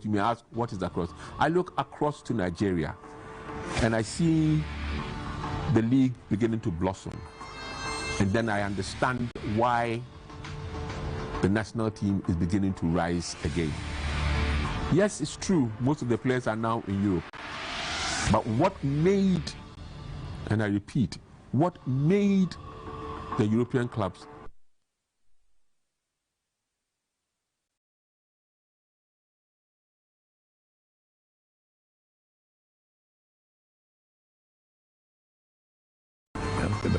You may ask, what is across? I look across to Nigeria and I see the league beginning to blossom. And then I understand why the national team is beginning to rise again. Yes, it's true, most of the players are now in Europe. But what made, and I repeat, what made the European clubs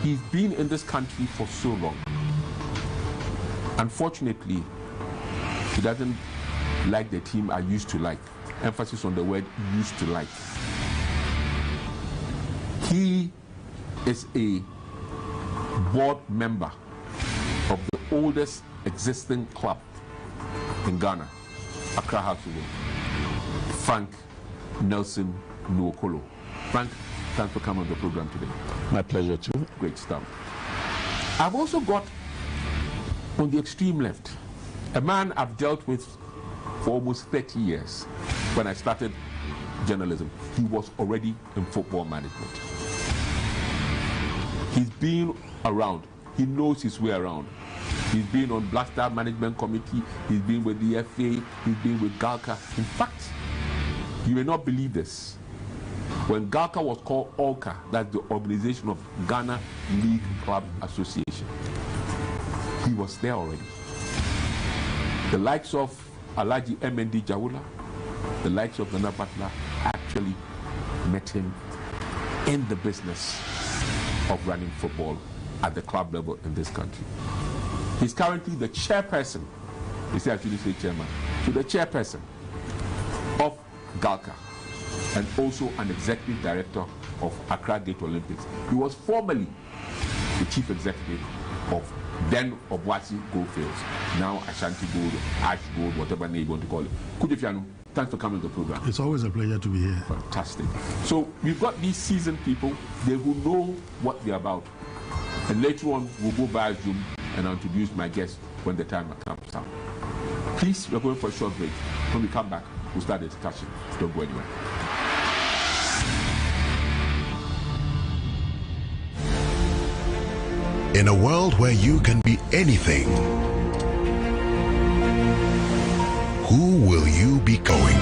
he's been in this country for so long. Unfortunately, he doesn't like the team I used to like. Emphasis on the word used to like. He is a board member of the oldest existing club in Ghana, Accra House of Work, Frank Nelson Nwokolo. Frank, thanks for coming on the program today. My pleasure too. Great stuff. I've also got on the extreme left a man I've dealt with for almost 30 years. When I started journalism, he was already in football management. He's been around. He knows his way around. He's been on Black Star Management Committee. He's been with the FA. He's been with Galka. In fact, you may not believe this. When Galka was called OLCA, that's the Organization of Ghana League Club Association, he was there already. The likes of Alhaji MND Jawula, the likes of Nana Butler actually met him in the business of running football at the club level in this country. He's currently the chairperson, you see I shouldn't say chairman, so the chairperson of Galka, and also an executive director of Accra Gate Olympics. He was formerly the chief executive of then Obuasi Goldfields, now Ashanti Gold, Ash Gold, whatever name you want to call it. Kudifiano, thanks for coming to the program. It's always a pleasure to be here. Fantastic. So we've got these seasoned people, they will know what they're about. And later on, we'll go by Zoom and I'll introduce my guests when the time comes out. Please, we're going for a short break. When we come back, we'll start the discussion. Don't go anywhere. In a world where you can be anything, who will you be going?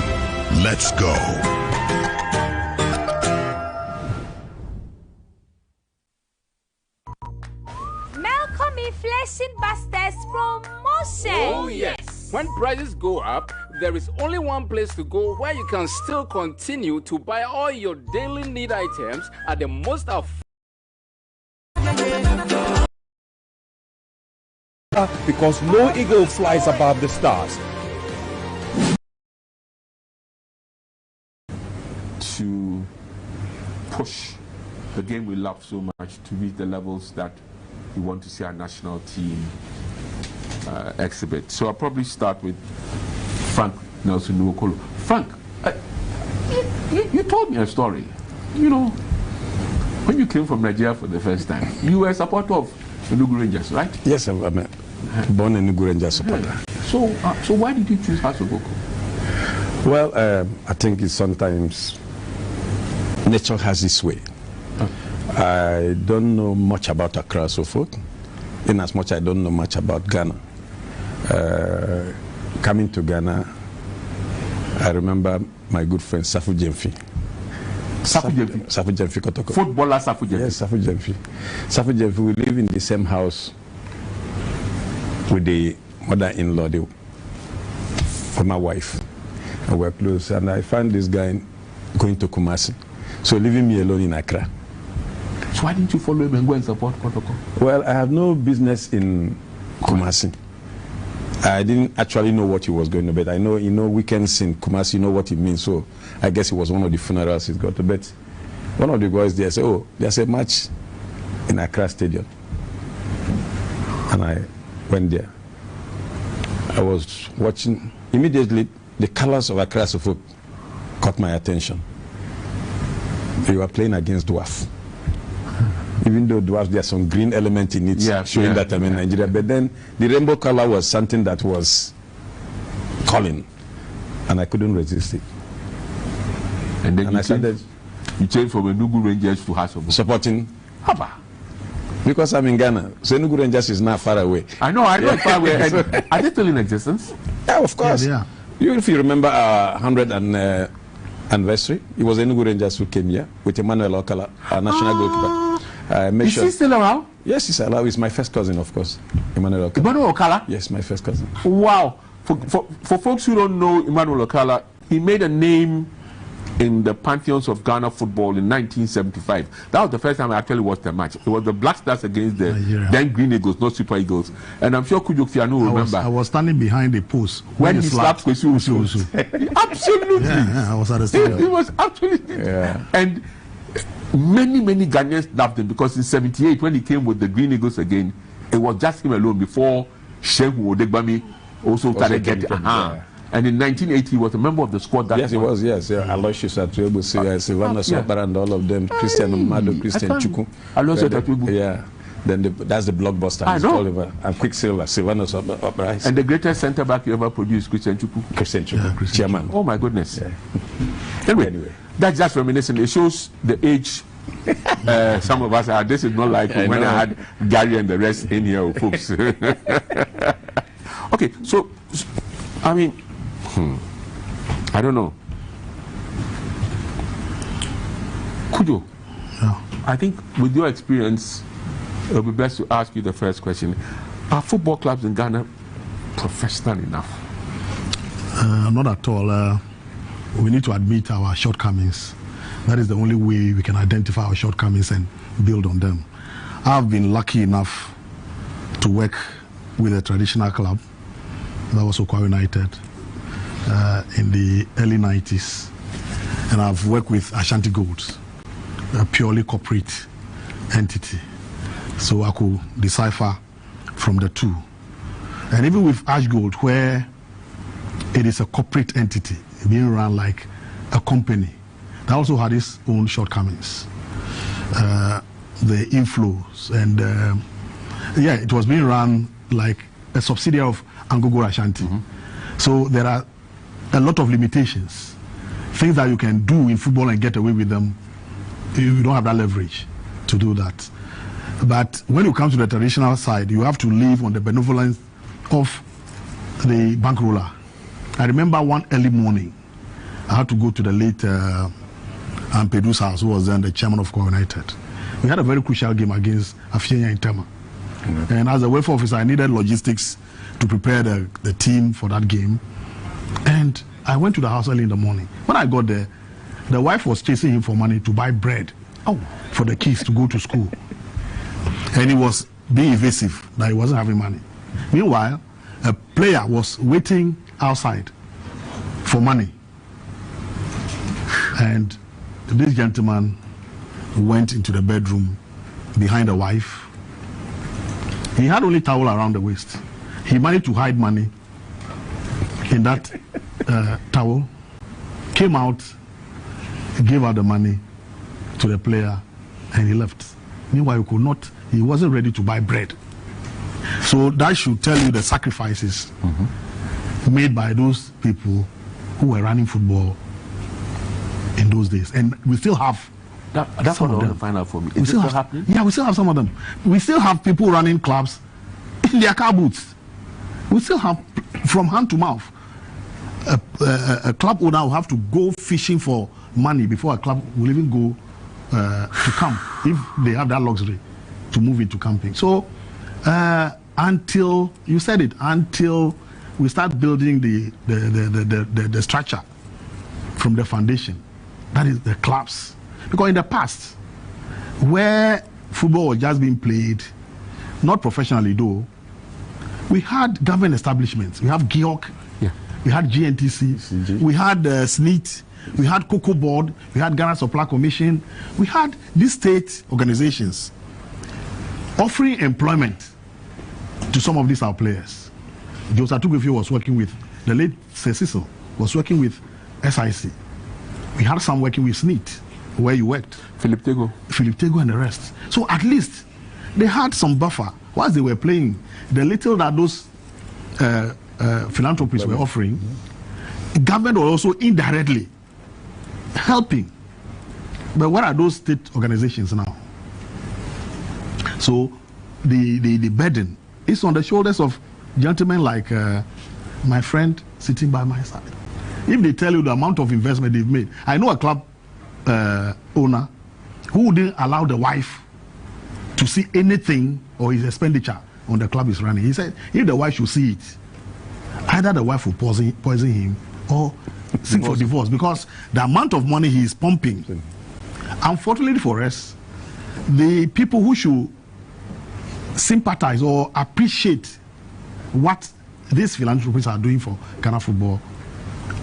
Let's go. Malcolm Inflation Busters promotion. Oh yes. When prices go up, there is only one place to go where you can still continue to buy all your daily need items at the most affordable. Because no eagle flies above the stars. To push the game we love so much to reach the levels that we want to see our national team exhibit. So I'll probably start with Frank Nelson Nwokolo. Frank, you told me a story. You know, when you came from Nigeria for the first time, you were a supporter of the Enugu Rangers, right? Yes, I'm a born Enugu Rangers supporter. So why did you choose Hassoboko? Well, I think it's sometimes nature has its way. I don't know much about Accra so forth, in as much I don't know much about Ghana. Coming to Ghana, I remember my good friend Safu Jemfi. Safu Jemfi Kotoko. Footballer Safu Jemfi. Yes, Safu Jemfi. Safu Jemfi, we live in the same house with the mother-in-law, for my wife. And we're close. And I found this guy going to Kumasi. So leaving me alone in Accra. So why didn't you follow him and go and support Kotoko? Well, I have no business in Kumasi. I didn't actually know what he was going to, but I know, weekends in Kumasi, what it means. So I guess it was one of the funerals he's got to bet. One of the boys there said, oh, there's a match in Accra Stadium. And I went there. I was watching. Immediately, the colors of Accra Suffolk caught my attention. They were playing against Dwarf. Even though Dwarf, there's some green element in it, showing that I'm in Nigeria. But then the rainbow color was something that was calling. and I couldn't resist it. And then And I started you changed from Enugu Rangers to House of Ball. supporting, Haba. because I'm in Ghana. So Enugu Rangers is not far away. I know it's far away. And are they still in existence? Yeah, of course. Yeah, If you remember our 100th anniversary, it was Enugu Rangers who came here with Emmanuel Okala, our national goalkeeper. Is he still around? Yes, he's alive. He's my first cousin, of course. Emmanuel Okala. Emmanuel Okala? Yes, my first cousin. Wow. For folks who don't know Emmanuel Okala, he made a name in the pantheons of Ghana football in 1975. That was the first time I actually watched a match. It was the Black Stars against the Nigeria. then Green Eagles, not Super Eagles. And I'm sure Kujok Fianu will remember. I was standing behind the post when he slapped Kwaku. Absolutely. Yeah, I was at the It stadium. was absolutely. Yeah. And many Ghanaians loved him because in 78, when he came with the Green Eagles again, it was just him alone before Shehu Odegbami also started getting. yeah. And in 1980, he was a member of the squad that Yes, he was, yes. Yeah. Aloysius Atuebu, Silvana yeah. Sobara, and all of them. Christian Amado, Christian I can't- Chuku. Aloysius Then Atuebu. Yeah. Then that's the blockbuster. I It's know. Oliver. And Quicksilver, Silvana Sobara. And the greatest centre back you ever produced, Christian Chuku. Christian Chuku, Yeah, Christian chairman. Oh my goodness. Yeah. Anyway, that's just reminiscent. It shows the age some of us are. This is not like I when know. I had Gary and the rest in here, folks. Okay, so I mean, I don't know. Kujo, Yeah. I think with your experience, it would be best to ask you the first question. Are football clubs in Ghana professional enough? Not at all. We need to admit our shortcomings. That is the only way we can identify our shortcomings and build on them. I've been lucky enough to work with a traditional club, that was Okwa United, in the early 90s. And I've worked with Ashanti Gold, a purely corporate entity. So I could decipher from the two. And even with Ash Gold, where it is a corporate entity being run like a company, that also had its own shortcomings. The inflows and it was being run like a subsidiary of Angogo Ashanti. So there are a lot of limitations, things that you can do in football and get away with them. You don't have that leverage to do that. But when you come to the traditional side, you have to live on the benevolence of the bankroller. I remember one early morning, I had to go to the late Ampedu's house, who was then the chairman of Kwaku United. We had a very crucial game against Afyenya in Tema. And as a welfare officer, I needed logistics to prepare the team for that game. And I went to the house early in the morning. When I got there, the wife was chasing him for money to buy bread for the kids to go to school. And he was being evasive that he wasn't having money. Meanwhile, a player was waiting outside for money. And this gentleman went into the bedroom behind the wife. He had only towel around the waist. He managed to hide money in that towel, came out, gave her the money to the player, and he left. Meanwhile, he wasn't ready to buy bread. So that should tell you the sacrifices made by those people who were running football in those days. And we still have That's some what I of want them. to find out from you. We Is still this still have, happening? yeah, we still have some of them. We still have people running clubs in their car boots. We still have, from hand to mouth, a club owner will have to go fishing for money before a club will even go to camp, if they have that luxury to move into camping. So until, you said it, until we start building the structure from the foundation, that is the clubs. Because in the past, where football was just being played, not professionally though, we had government establishments. We have GEOC, we had GNTC, we had SNEET, we had Cocoa Board, we had Ghana Supply Commission, we had these state organizations offering employment to some of these our players. Joseph Tugufi was working with, the late Cecil was working with SIC. We had some working with SNEET, where you worked. Philip Tego and the rest. So at least they had some buffer whilst they were playing. The little that those philanthropists were offering, government was also indirectly helping. But what are those state organizations now? So the burden is on the shoulders of gentlemen like my friend sitting by my side. If they tell you the amount of investment they've made, I know a club owner who didn't allow the wife to see anything or his expenditure on the club is running. He said if the wife should see it, either the wife will poison him or seek for divorce, because the amount of money he is pumping. Unfortunately for us, the people who should sympathize or appreciate what these philanthropists are doing for Ghana football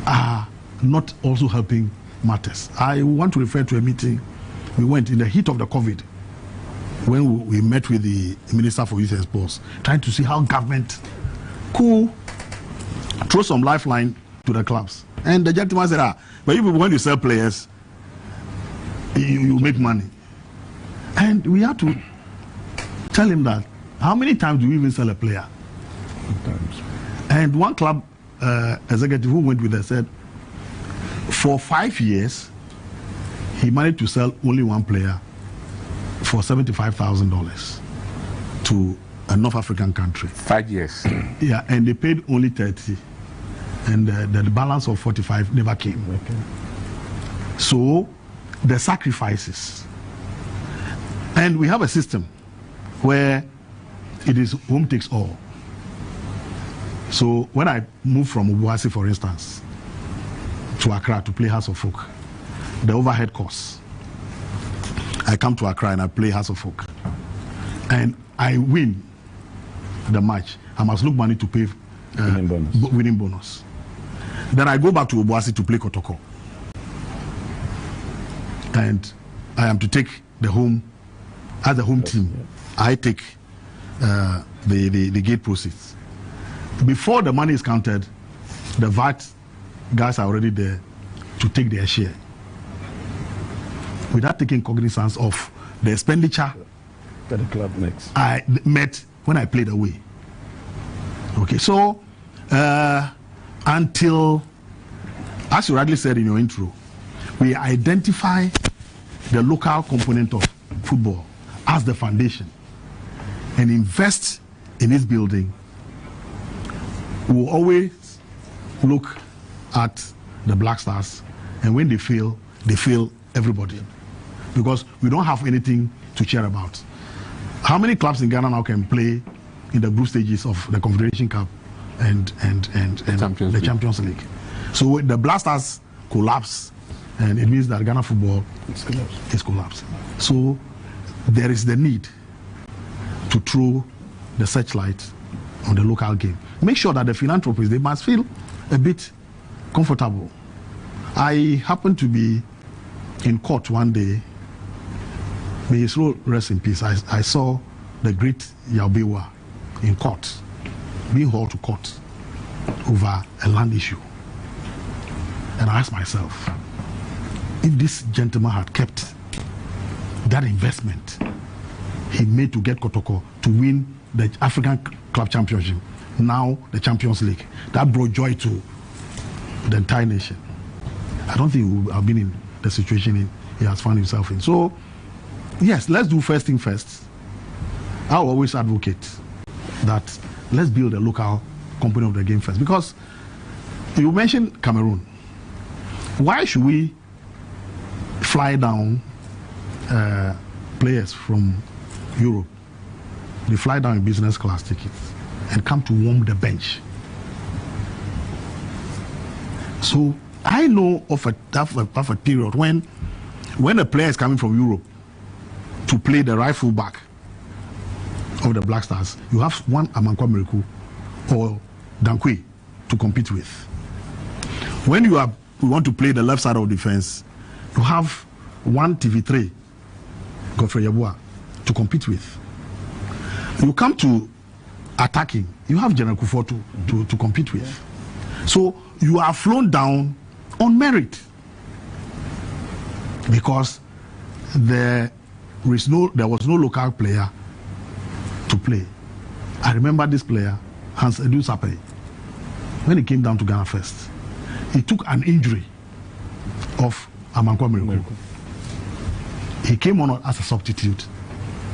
are not also helping matters. I want to refer to a meeting we went in the heat of the COVID, when we met with the Minister for Youth and Sports, trying to see how government could throw some lifeline to the clubs. And the gentleman said, but you when you sell players, you make money. And we had to tell him that, how many times do we even sell a player? Sometimes. And one club executive who went with us said, for 5 years, he managed to sell only one player for $75,000 to a North African country. 5 years. Yeah, and they paid only 30, and the balance of 45 never came. Okay. So the sacrifices, and we have a system where it is home takes all. So when I moved from Obuasi, for instance, to Accra to play House of Folk, the overhead costs, I come to Accra and I play House of Folk, and I win the match, I must look money to pay winning bonus. Then I go back to Obuasi to play Kotoko, and I am to take the home as a home team. Yeah. I take the gate proceeds. Before the money is counted, the VAT guys are already there to take their share, without taking cognizance of the expenditure that the club makes. I met when I played away. Okay, so until, as you rightly said in your intro, we identify the local component of football as the foundation and invest in its building, we will always look at the Black Stars, and when they fail everybody, because we don't have anything to cheer about. How many clubs in Ghana now can play in the group stages of the Confederation Cup and the Champions League? So the Black Stars collapse, and it means that Ghana football is collapsing. So there is the need to throw the searchlight on the local game. Make sure that the philanthropists, they must feel a bit comfortable. I happened to be in court one day. May his soul rest in peace. I saw the great Yeboah in court, being hauled to court over a land issue. And I asked myself, if this gentleman had kept that investment he made to get Kotoko to win the African Club Championship, now the Champions League, that brought joy to the entire nation, I don't think he would have been in the situation he has found himself in. So, yes, let's do first thing first. I will always advocate that let's build a local component of the game first. Because you mentioned Cameroon. Why should we fly down players from Europe? They fly down in business class tickets and come to warm the bench. So I know of a period when a player is coming from Europe to play the right full back of the Black Stars, you have one Amankwa Miracle or Dankwe to compete with. When you want to play the left side of defense, you have one TV3, Godfrey Yeboah, to compete with. You come to attacking, you have General Kufuor to compete with. So you are flown down on merit, because there was no local player to play. I remember this player, Hans Edu Sapere, when he came down to Ghana first. he took an injury of Amankwa Miracle. He came on as a substitute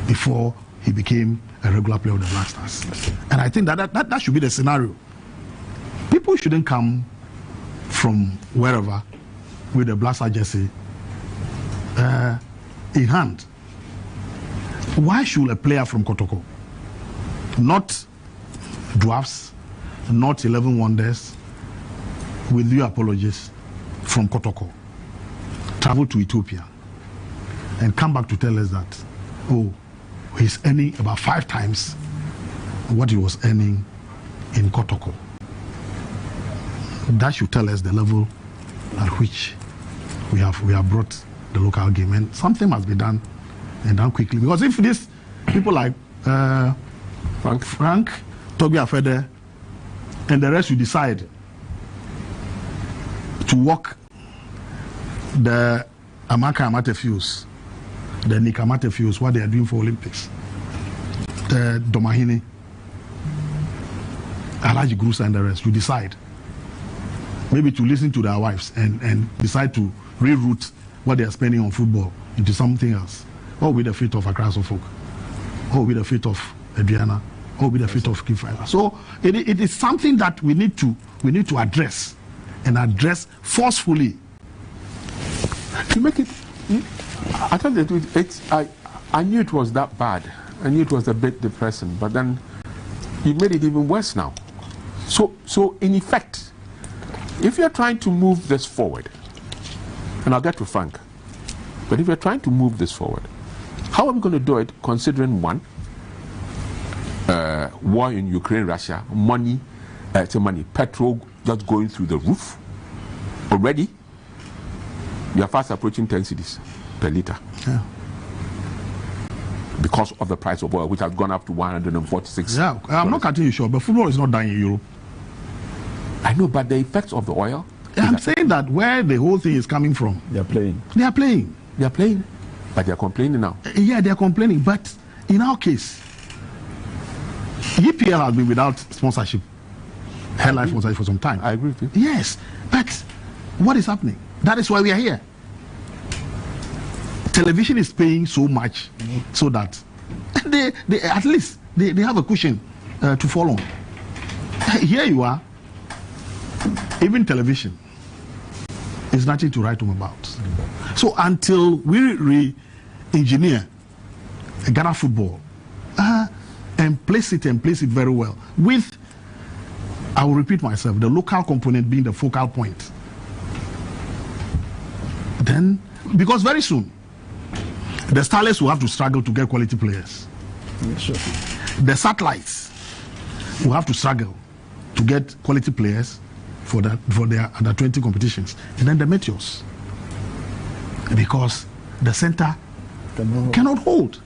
before he became a regular player of the Black Stars. And I think that should be the scenario. People shouldn't come from wherever with a Black Star jersey in hand. Why should a player from Kotoko, not dwarfs, not 11 wonders, with due apologies, from Kotoko, travel to Ethiopia and come back to tell us that, oh, he's earning about 5 times what he was earning in Kotoko? That should tell us the level at which we have brought the local game, and something must be done, and done quickly. Because if these people like Frank Toby Afede and the rest, you decide to walk the Amaka Amatefius, the Nika Amatefius, what they are doing for Olympics, the Domahini, Alaji Grusa and the rest, you decide maybe to listen to their wives and decide to reroute what they are spending on football into something else. What will be the fate of Accra folk? What will be the fate of Adriana? What will be the fate of Kifila? So it is something that we need to address, and address forcefully. To make it, I tell you the truth, I knew it was that bad. I knew it was a bit depressing, but then you made it even worse now. So in effect, if you're trying to move this forward, and I'll get to Frank, but if you're trying to move this forward, how are we going to do it considering, one, war in Ukraine, Russia, money, petrol just going through the roof already? We are fast approaching 10 cedis per litre. Yeah. Because of the price of oil, which has gone up to 146. Yeah, I'm not cutting you short, but football is not dying in Europe. I know, but the effects of the oil. I'm saying that where the whole thing is coming from. They are playing. They are playing. They are playing, but they are complaining now. Yeah, they are complaining. But in our case, EPL has been without sponsorship, headline sponsorship for some time. I agree with you. Yes, but what is happening? That is why we are here. Television is paying so much so that they at least they have a cushion to fall on. Here you are. Even television is nothing to write home about. So until we re-engineer Ghana football and place it very well with, I will repeat myself, the local component being the focal point, then, because very soon the Starlets will have to struggle to get quality players. Yeah, sure. The satellites will have to struggle to get quality players for their under 20 competitions, and then the Meteors, because the center cannot hold.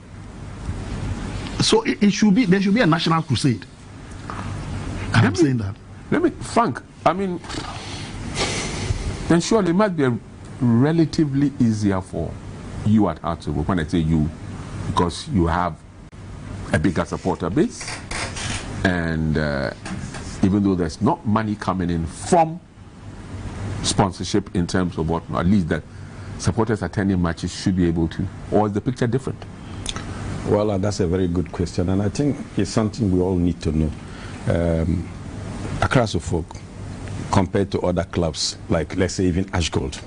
So there should be a national crusade. I'm saying that. Frank, I mean, then surely it might be relatively easier for you at Hartlepool. When I say you, because you have a bigger supporter base, and even though there's not money coming in from sponsorship in terms of what, at least the supporters attending matches should be able to, or is the picture different? Well, that's a very good question, and I think it's something we all need to know. Accra folk, compared to other clubs, like let's say even Ashgold,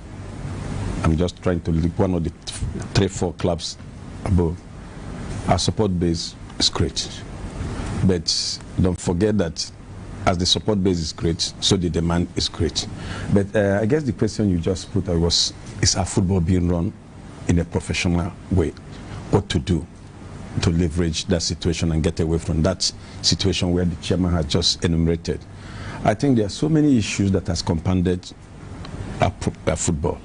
I'm just trying to link one of the 3-4 clubs above, our support base is great. But don't forget that as the support base is great, so the demand is great. But I guess the question you just put was, is our football being run in a professional way? What to do to leverage that situation and get away from that situation where the chairman had just enumerated? I think there are so many issues that has compounded our football.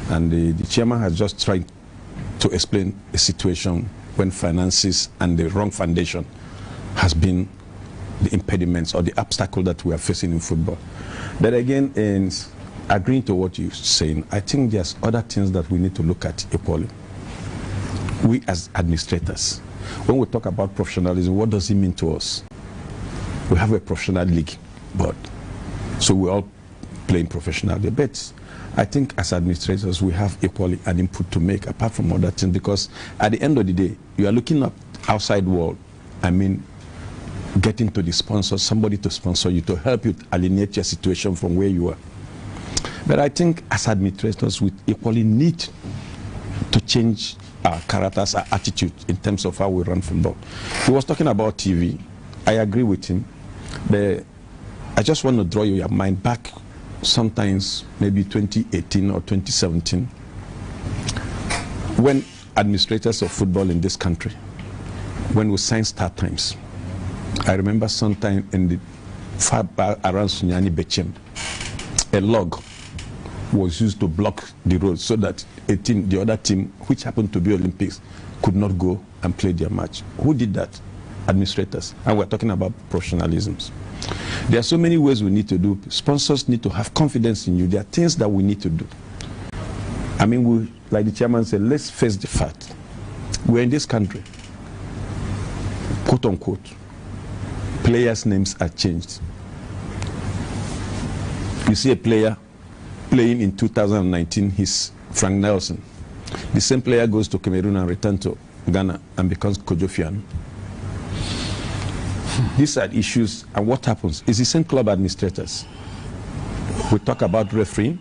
And the chairman has just tried to explain a situation when finances and the wrong foundation has been the impediments or the obstacle that we are facing in football. But again, in agreeing to what you're saying, I think there's other things that we need to look at equally. We as administrators, when we talk about professionalism, what does it mean to us? We have a professional league board, so we all playing professionally. But I think as administrators, we have equally an input to make, apart from other things, because at the end of the day, you are looking at outside world. I mean, getting to the sponsor, somebody to sponsor you, to help you alienate your situation from where you are. But I think as administrators, we equally need to change our characters, our attitude in terms of how we run football. He was talking about TV. I agree with him. But I just want to draw your mind back sometimes, maybe 2018 or 2017, when administrators of football in this country, when we signed Star Times, I remember sometime in the far back around Sunyani Bechem, a log was used to block the road so that a team, the other team, which happened to be Olympics, could not go and play their match. Who did that? Administrators. And we're talking about professionalism. There are so many ways we need to do. Sponsors need to have confidence in you. There are things that we need to do. I mean, like the chairman said, let's face the fact. We're in this country, quote unquote, players' names are changed. You see a player playing in 2019, he's Frank Nelson. The same player goes to Cameroon and returns to Ghana and becomes Kojofian. These are issues, and what happens is the same club administrators. We talk about refereeing.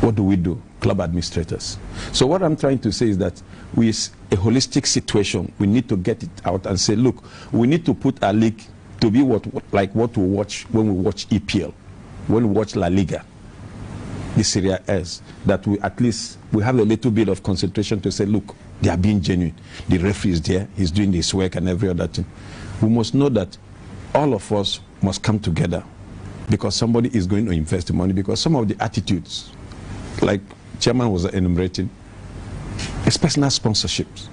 What do? Club administrators. So what I'm trying to say is that with a holistic situation, we need to get it out and say, look, we need to put our league to be like what we watch when we watch EPL, when we watch La Liga, the Serie A, that we at least we have a little bit of concentration to say, look, they are being genuine. The referee is there, he's doing his work and every other thing. We must know that all of us must come together because somebody is going to invest the money, because some of the attitudes, like Chairman was enumerating, is personal sponsorships.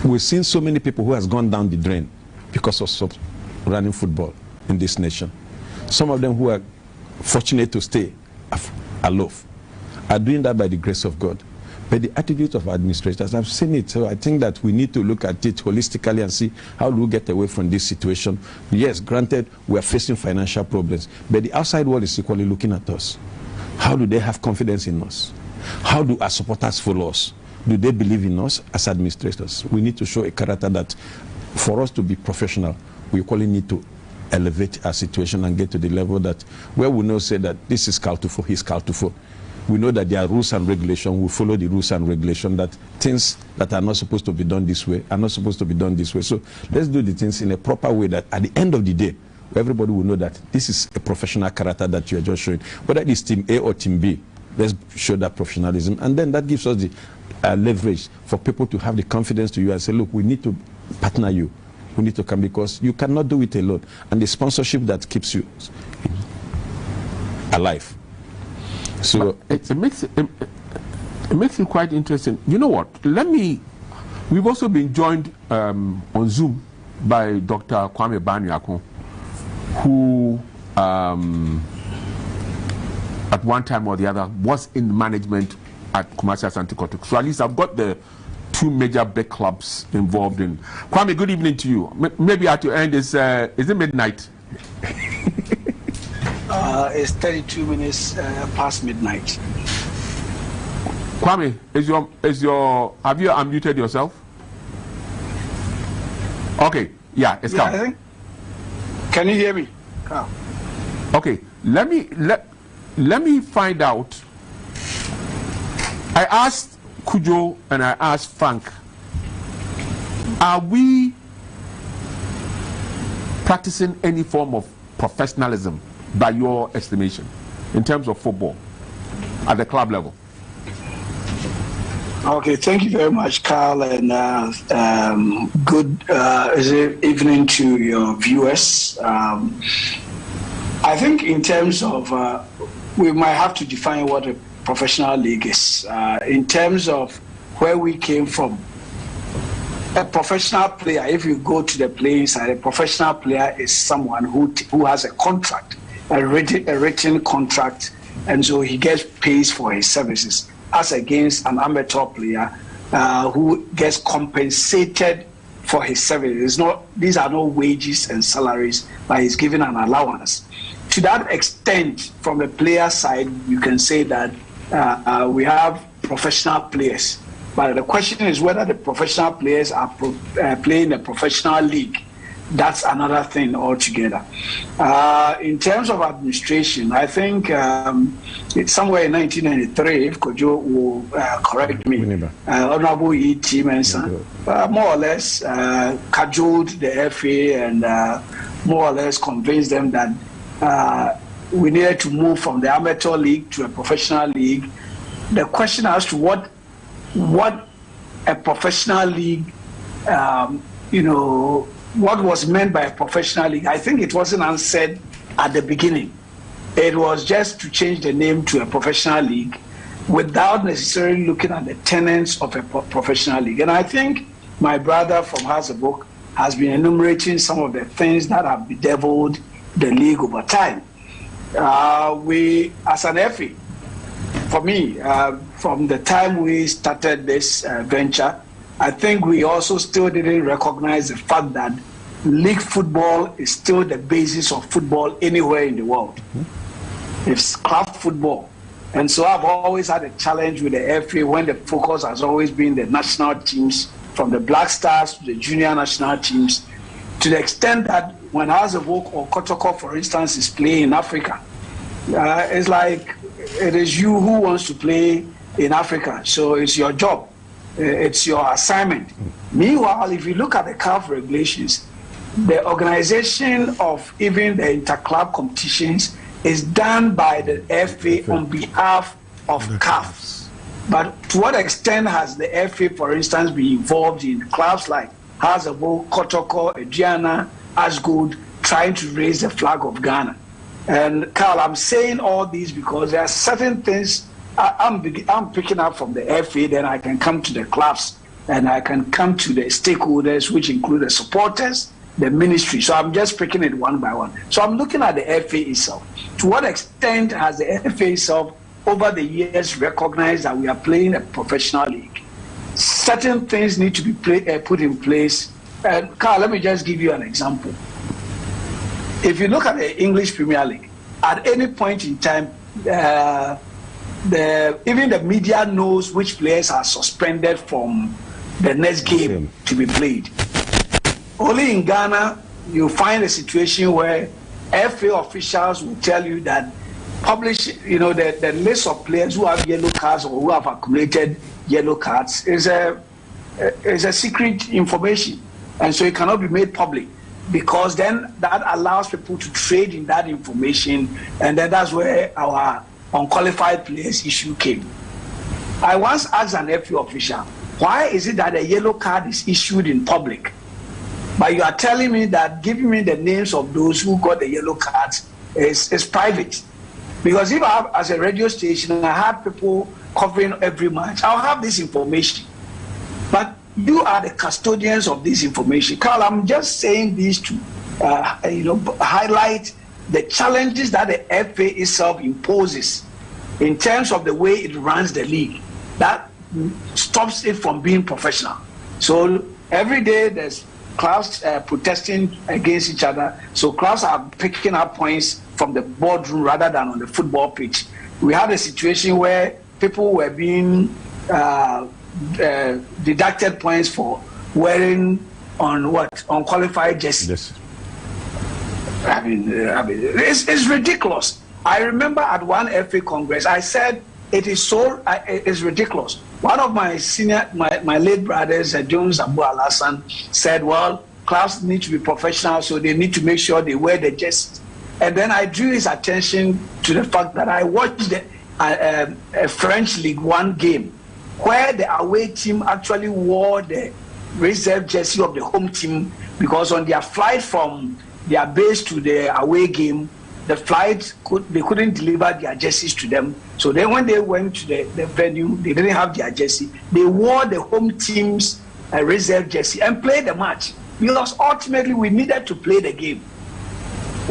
We've seen so many people who has gone down the drain because of running football in this nation. Some of them who are fortunate to stay aloft are doing that by the grace of God. But the attitude of administrators, I've seen it. So I think that we need to look at it holistically and see how do we get away from this situation. Yes, granted, we are facing financial problems, but the outside world is equally looking at us. How do they have confidence in us? How do our supporters follow us? Do they believe in us as administrators? We need to show a character that for us to be professional, we equally need to elevate our situation and get to the level that where we know say that this is Kaltufo, he's Kaltufo. We know that there are rules and regulations. We follow the rules and regulations, that things that are not supposed to be done this way are not supposed to be done this way. So let's do the things in a proper way that at the end of the day, everybody will know that this is a professional character that you are just showing. Whether it's team A or team B, let's show that professionalism. And then that gives us the leverage for people to have the confidence to you and say, look, we need to partner you. We need to come because you cannot do it alone. And the sponsorship that keeps you alive. So it makes it quite interesting. You know what? We've also been joined on Zoom by Dr. Kwame Banyako, who at one time or the other was in management at Kumasi Asante Kotoko. So at least I've got the two major big clubs involved in. Kwame, good evening to you. Maybe at your end is it midnight? It's 32 minutes past midnight. Kwame, have you unmuted yourself? Okay, yeah, it's come. I think. Can you hear me? Oh. Okay, let me find out. I asked Kujo and I asked Frank, are we practicing any form of professionalism by your estimation in terms of football at the club level? Okay, thank you very much, Carl, and good evening to your viewers. I think in terms of, we might have to define what a professional league is. In terms of where we came from, a professional player, if you go to the playing side, a professional player is someone who has a contract, a written contract, and so he gets paid for his services, as against an amateur player who gets compensated for his services. These are not wages and salaries, but he's given an allowance. to that extent, from the player side, you can say that we have professional players. But the question is whether the professional players are playing a professional league. That's another thing altogether. In terms of administration, I think it's somewhere in 1993, if Kojo will correct me, Honorable E.T. Mensah more or less cajoled the FA and more or less convinced them that we needed to move from the amateur league to a professional league. The question as to what a professional league, what was meant by a professional league, I think it wasn't answered at the beginning. It was just to change the name to a professional league without necessarily looking at the tenets of a professional league. And I think my brother from Hazebuk has been enumerating some of the things that have bedeviled the league over time. We, as an FA, for me, from the time we started this venture, I think we also still didn't recognize the fact that league football is still the basis of football anywhere in the world. It's club football. And so I've always had a challenge with the FA when the focus has always been the national teams, from the Black Stars to the junior national teams, to the extent that when Hazebuk or Kotoko, for instance, is playing in Africa, it's like it is you who wants to play in Africa. So it's your job. It's your assignment. Meanwhile, if you look at the CAF regulations, the organization of even the interclub competitions is done by the FA on behalf of CAF. But to what extent has the FA, for instance, been involved in clubs like Hazebuk, Kotoko, Adriana, Ashgood, trying to raise the flag of Ghana? And Carl, I'm saying all these because there are certain things I'm picking up from the FA, then I can come to the clubs and I can come to the stakeholders, which include the supporters, the ministry. So I'm just picking it one by one. So I'm looking at the FA itself. To what extent has the FA itself over the years recognized that we are playing a professional league? Certain things need to be put in place. And Carl, let me just give you an example. If you look at the English Premier League, at any point in time, even the media knows which players are suspended from the next game to be played. Only in Ghana, you find a situation where FA officials will tell you that publish, the list of players who have yellow cards or who have accumulated yellow cards is a secret information, and so it cannot be made public, because then that allows people to trade in that information, and then that's where our unqualified players issue came. I once asked an FA official, why is it that a yellow card is issued in public, but you are telling me that giving me the names of those who got the yellow cards is private? Because if I have, as a radio station, and I have people covering every match, I'll have this information. But you are the custodians of this information. Carl, I'm just saying this to highlight the challenges that the FA itself imposes in terms of the way it runs the league. That stops it from being professional. So every day there's clubs protesting against each other. So clubs are picking up points from the boardroom rather than on the football pitch. We had a situation where people were being deducted points for wearing unqualified jerseys. Yes. I mean, it's ridiculous. I remember at one FA Congress, I said it's ridiculous. One of my my late brothers, Jones Abu Al-Hassan, said, well, clubs need to be professional, so they need to make sure they wear the jerseys. And then I drew his attention to the fact that I watched a French League One game where the away team actually wore the reserve jersey of the home team, because on their flight from their base to the away game, the flight they couldn't deliver their jerseys to them. So then when they went to the venue, they didn't have their jersey. They wore the home team's reserve jersey and played the match, because ultimately we needed to play the game.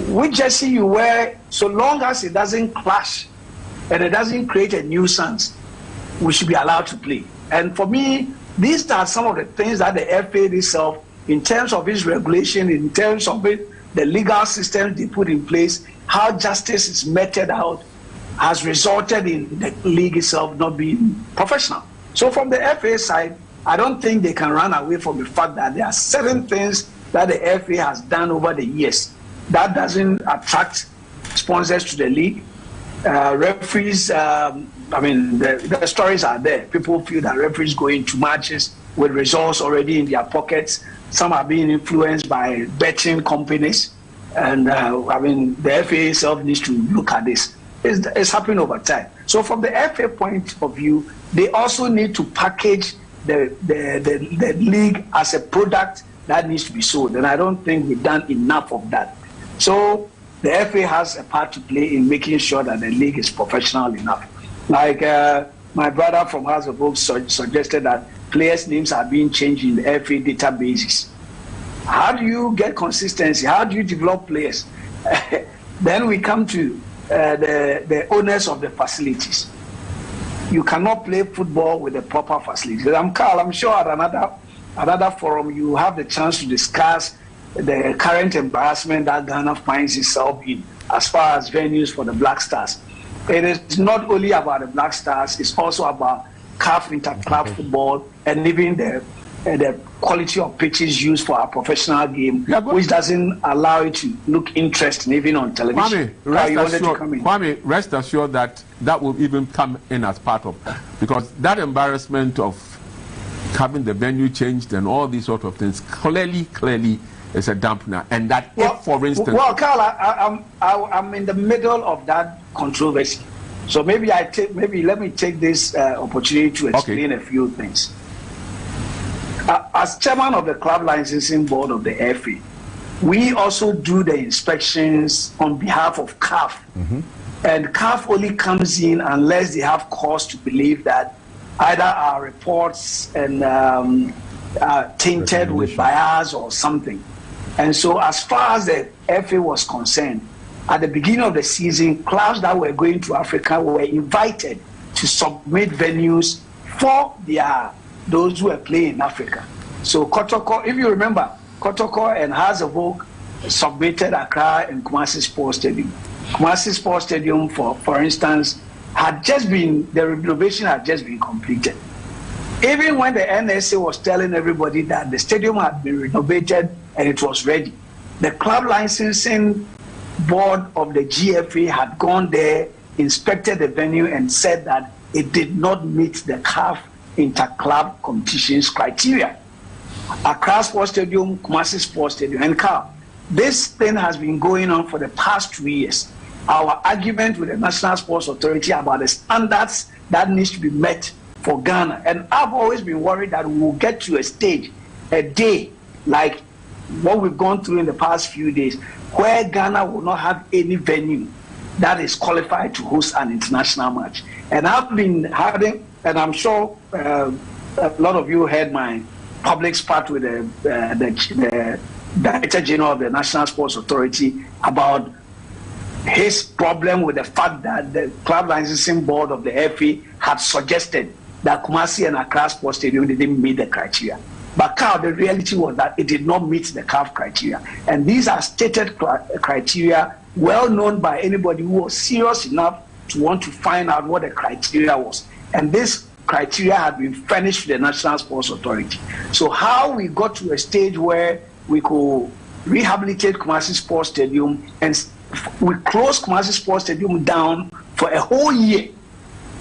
Which jersey you wear, so long as it doesn't clash and it doesn't create a nuisance, we should be allowed to play. And for me, these are some of the things that the FA itself, in terms of its regulation, in terms of the legal systems they put in place, how justice is meted out has resulted in the league itself not being professional. So from the FA side, I don't think they can run away from the fact that there are certain things that the FA has done over the years that doesn't attract sponsors to the league. Referees, I mean, the stories are there. People feel that referees go into matches with results already in their pockets. Some are being influenced by betting companies. And I mean, the FA itself needs to look at this. It's happening over time. So from the FA point of view, they also need to package the league as a product that needs to be sold. And I don't think we've done enough of that. So the FA has a part to play in making sure that the league is professional enough. Like my brother from House of Oak suggested that players' names are being changed in the FA databases. How do you get consistency? How do you develop players? Then we come to the owners of the facilities. You cannot play football with the proper facilities. I'm sure at another forum you have the chance to discuss the current embarrassment that Ghana finds itself in as far as venues for the Black Stars. It is not only about the Black Stars, it's also about CAF inter-club football and even the quality of pitches used for our professional game, which doesn't allow it to look interesting even on television. Kwame, rest assured that that will even come in as part of, because that embarrassment of having the venue changed and all these sort of things clearly is a dampener. And that, if for instance, well, Carl, I'm in the middle of that controversy, so maybe let me take this opportunity to explain a few things. As chairman of the club licensing board of the FA, we also do the inspections on behalf of CAF. And CAF only comes in unless they have cause to believe that either our reports are tainted with bias or something. And so as far as the FA was concerned, at the beginning of the season, clubs that were going to Africa were invited to submit venues for those who were playing in Africa. So Kotoko, if you remember, Kotoko and House of Oak submitted Accra and Kumasi Sports Stadium. Kumasi Sports Stadium, for instance, the renovation had just been completed. Even when the NSA was telling everybody that the stadium had been renovated and it was ready, the club licensing board of the GFA had gone there, inspected the venue and said that it did not meet the CAF inter-club competitions criteria. Accra Sports Stadium, Kumasi Sports Stadium, and CAF. This thing has been going on for the past 2 years. Our argument with the National Sports Authority about the standards that needs to be met for Ghana. And I've always been worried that we will get to a day like what we've gone through in the past few days, where Ghana will not have any venue that is qualified to host an international match. And I've been having, and I'm sure a lot of you heard my public spat with the Director General of the National Sports Authority about his problem with the fact that the club licensing board of the FA had suggested that Kumasi and Accra Sports Stadium didn't meet the criteria. But CAF, the reality was that it did not meet the CAF criteria. And these are stated criteria well known by anybody who was serious enough to want to find out what the criteria was. And this criteria had been furnished to the National Sports Authority. So how we got to a stage where we could rehabilitate Kumasi Sports Stadium, and we closed Kumasi Sports Stadium down for a whole year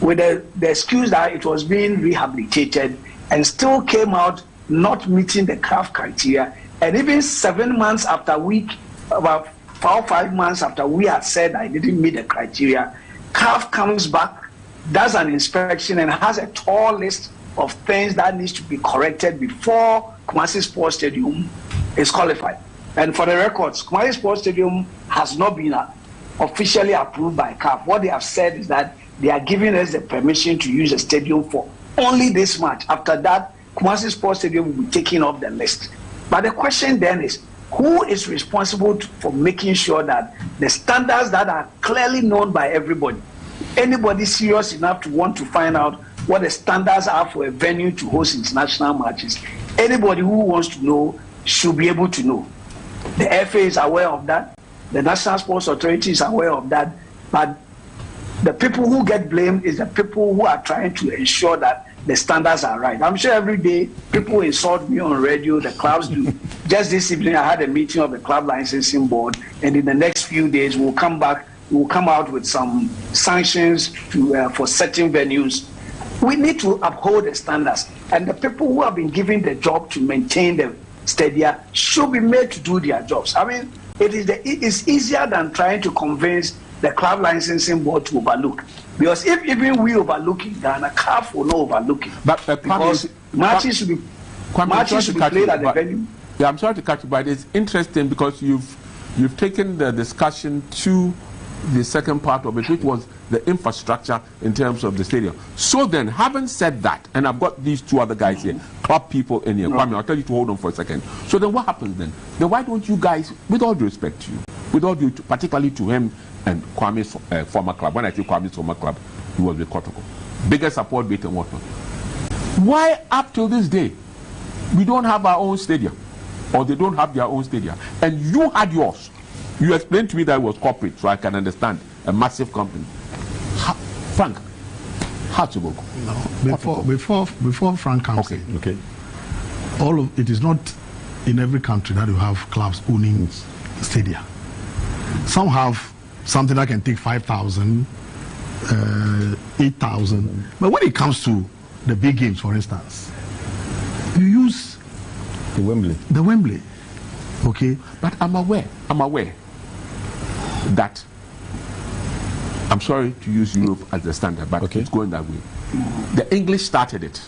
with the excuse that it was being rehabilitated, and still came out not meeting the CAF criteria. And even 7 months after about 4 or 5 months after we had said I didn't meet the criteria, CAF comes back, does an inspection, and has a tall list of things that needs to be corrected before Kumasi Sports Stadium is qualified. And for the records, Kumasi Sports Stadium has not been officially approved by CAF. What they have said is that they are giving us the permission to use the stadium for only this match. After that, Kumasi Sports Stadium will be taken off the list. But the question then is, who is responsible for making sure that the standards that are clearly known by everybody, anybody serious enough to want to find out what the standards are for a venue to host international matches, anybody who wants to know should be able to know. The FA is aware of that. The National Sports Authority is aware of that. But the people who get blamed is the people who are trying to ensure that the standards are right. I'm sure every day people insult me on radio, the clubs do. Just this evening, I had a meeting of the club licensing board, and in the next few days, we'll come out with some sanctions for certain venues. We need to uphold the standards, and the people who have been given the job to maintain the stadia should be made to do their jobs. I mean, it is easier than trying to convince the club licensing board to overlook. Because if even we overlook it, then a CAF will not overlook it. But because matches should be played at the venue. Yeah, I'm sorry to cut you, but it's interesting because you've taken the discussion to the second part of it, which was the infrastructure in terms of the stadium. So then, having said that, and I've got these two other guys here, club people in here. Kwame, I'll tell you to hold on for a second. So then what happens then? Then why don't you guys, with all due respect to you, with all due, particularly to him and Kwame's former club, when I say Kwame's former club, he was with Kotoko. Biggest support bait and whatnot. Why up till this day, we don't have our own stadium? Or they don't have their own stadium? And you had yours. You explained to me that it was corporate, so I can understand. A massive company. Frank, how to go? No, before Frank comes in, Okay. It is not in every country that you have clubs owning stadia. Some have something that can take 5,000, 8,000. But when it comes to the big games, for instance, you use The Wembley. Okay. But I'm aware that, I'm sorry to use Europe as the standard, but it's going that way. The English started it.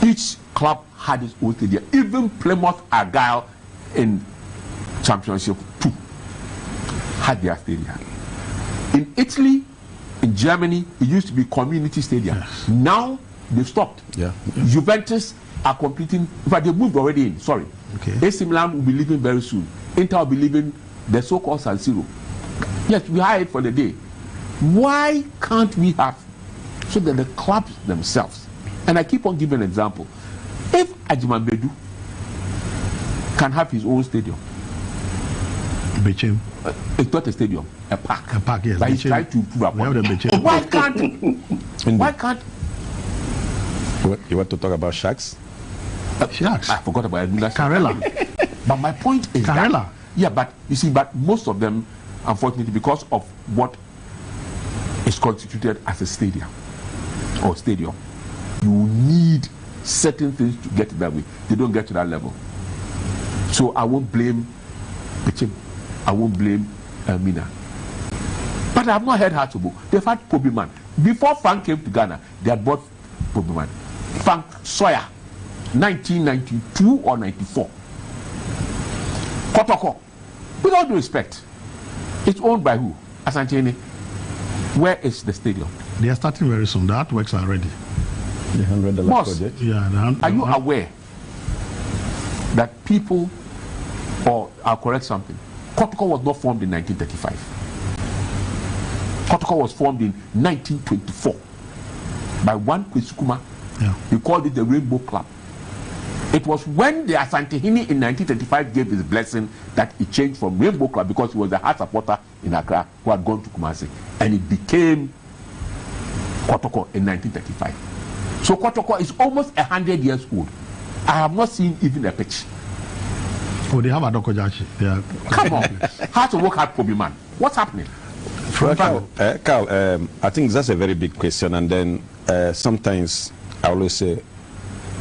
Each club had its own stadium. Even Plymouth Argyle in Championship 2 had their stadium. In Italy, in Germany, it used to be community stadium. Yes. Now they've stopped. Juventus are competing, but they moved already in. Sorry. Okay. AC Milan will be leaving very soon. Inter will be leaving the so-called San Siro. Yes, we hired for the day. Why can't we have, so that the clubs themselves, and I keep on giving an example, if Ajimambedu can have his own stadium, Bechem. It's not a stadium, a park. A park, yes. But he's trying to prove up. Why can't? What, you want to talk about Sharks? Sharks. I forgot about Karela. But my point is Karela. that, yeah, but you see, but most of them, unfortunately, because of what is constituted as a stadium or stadium, you need certain things to get to that way. They don't get to that level. So I won't blame Bechem. I won't blame Mina. But I have not heard Hatsubo. They've had Kobe-Man. Before Frank came to Ghana, they had bought Kobe-Man. Frank Sawyer, 1992 or 94. Kotoko, with all due respect, it's owned by who? Asantini. Where is the stadium? They are starting very soon. The artworks are ready. The $100 Boss, project. Yeah. Are you aware that people, or I'll correct something, Kotoko was not formed in 1935. Kotoko was formed in 1924 by one Kwesukuma. Yeah. He called it the Rainbow Club. It was when the Asantehene in 1935 gave his blessing that it changed from Rainbow Club, because he was a hard supporter in Accra who had gone to Kumasi, and it became Kotoko in 1935. So Kotoko is almost 100 years old. I have not seen even a pitch. Oh, they have a Dokojachi. Come on. How to work hard, Kobe, man? What's happening? Carl, I think that's a very big question, and then sometimes I always say,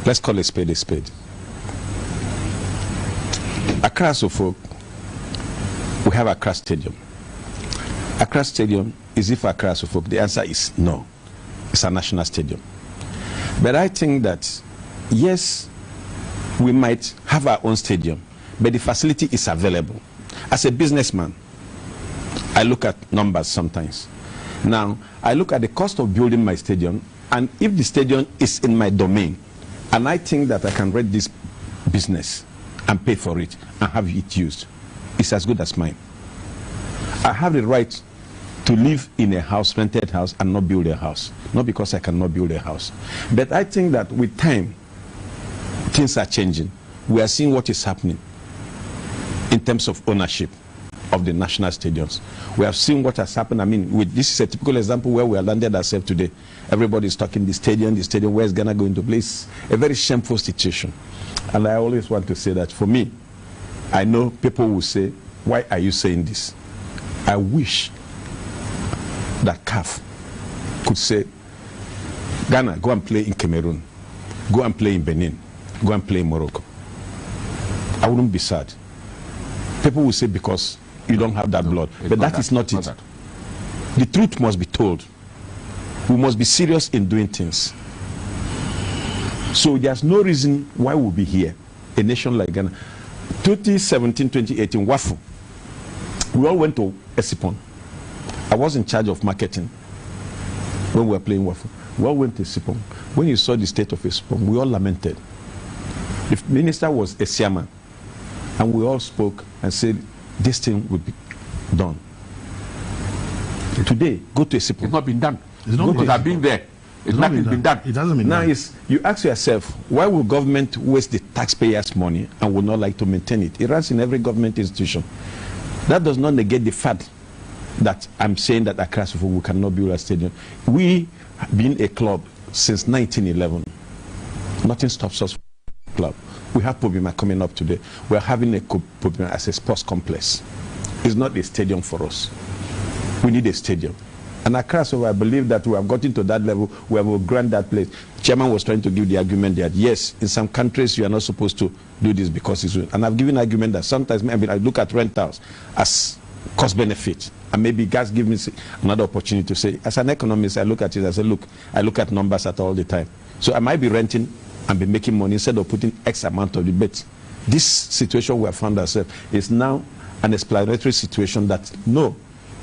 let's call a spade a spade. Accra Suffolk, we have Accra Stadium. Accra Stadium is if Accra Suffolk? The answer is no. It's a national stadium. But I think that, yes, we might have our own stadium, but the facility is available. As a businessman, I look at numbers sometimes. Now, I look at the cost of building my stadium, and if the stadium is in my domain, and I think that I can rent this business and pay for it and have it used, it's as good as mine. I have the right to live in a house, rented house, and not build a house. Not because I cannot build a house. But I think that with time, things are changing. We are seeing what is happening in terms of ownership of the national stadiums. We have seen what has happened. I mean, this is a typical example where we are landed ourselves today. Everybody is talking the stadium, where is Ghana going to play? It's a very shameful situation. And I always want to say that for me, I know people will say, why are you saying this? I wish that CAF could say, Ghana, go and play in Cameroon, go and play in Benin, go and play in Morocco. I wouldn't be sad. People will say because you don't have that blood. But that is not it. The truth must be told. We must be serious in doing things. So there's no reason why we'll be here, a nation like Ghana. 2017, 2018, WAFU. We all went to Esipon. I was in charge of marketing when we were playing WAFU. We all went to Esipon. When you saw the state of Esipon, we all lamented. The minister was a chairman, and we all spoke and said, this thing would be done. Today, go to Esipon. It's not been done. It's not because I've been there. It's not been done. It hasn't been now done. You ask yourself, why will government waste the taxpayers' money and would not like to maintain it? It runs in every government institution. That does not negate the fact that I'm saying that Accra we cannot build a stadium. We have been a club since 1911. Nothing stops us from the club. We have Pobima coming up today. We're having a Pobima as a sports complex. It's not a stadium for us. We need a stadium. And Accra, I believe that we have gotten to that level where we'll grant that place. Chairman was trying to give the argument that, yes, in some countries you are not supposed to do this because it's... And I've given argument that sometimes I look at rentals as cost benefit. And maybe guys give me another opportunity to say, as an economist, I look at it, I say, look, I look at numbers at all the time. So I might be renting and be making money instead of putting X amount of the bet. This situation we have found ourselves is now an explanatory situation that, no,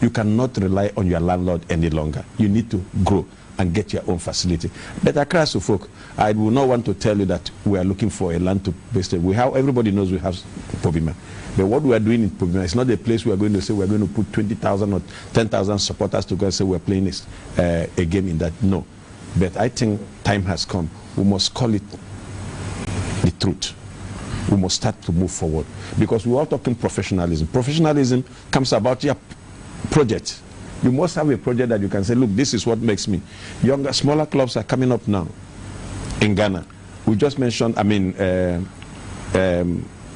you cannot rely on your landlord any longer. You need to grow and get your own facility. But Accra folk, I will not want to tell you that we are looking for a land to base it. Everybody knows we have Pobima. But what we are doing in Pobima is not a place we are going to say we're going to put 20,000 or 10,000 supporters to go and say we're playing this, a game in that. No. But I think time has come. We must call it the truth. We must start to move forward. Because we're all talking professionalism. Professionalism comes about your project. You must have a project that you can say, look, this is what makes me. Younger, smaller clubs are coming up now in Ghana. We just mentioned,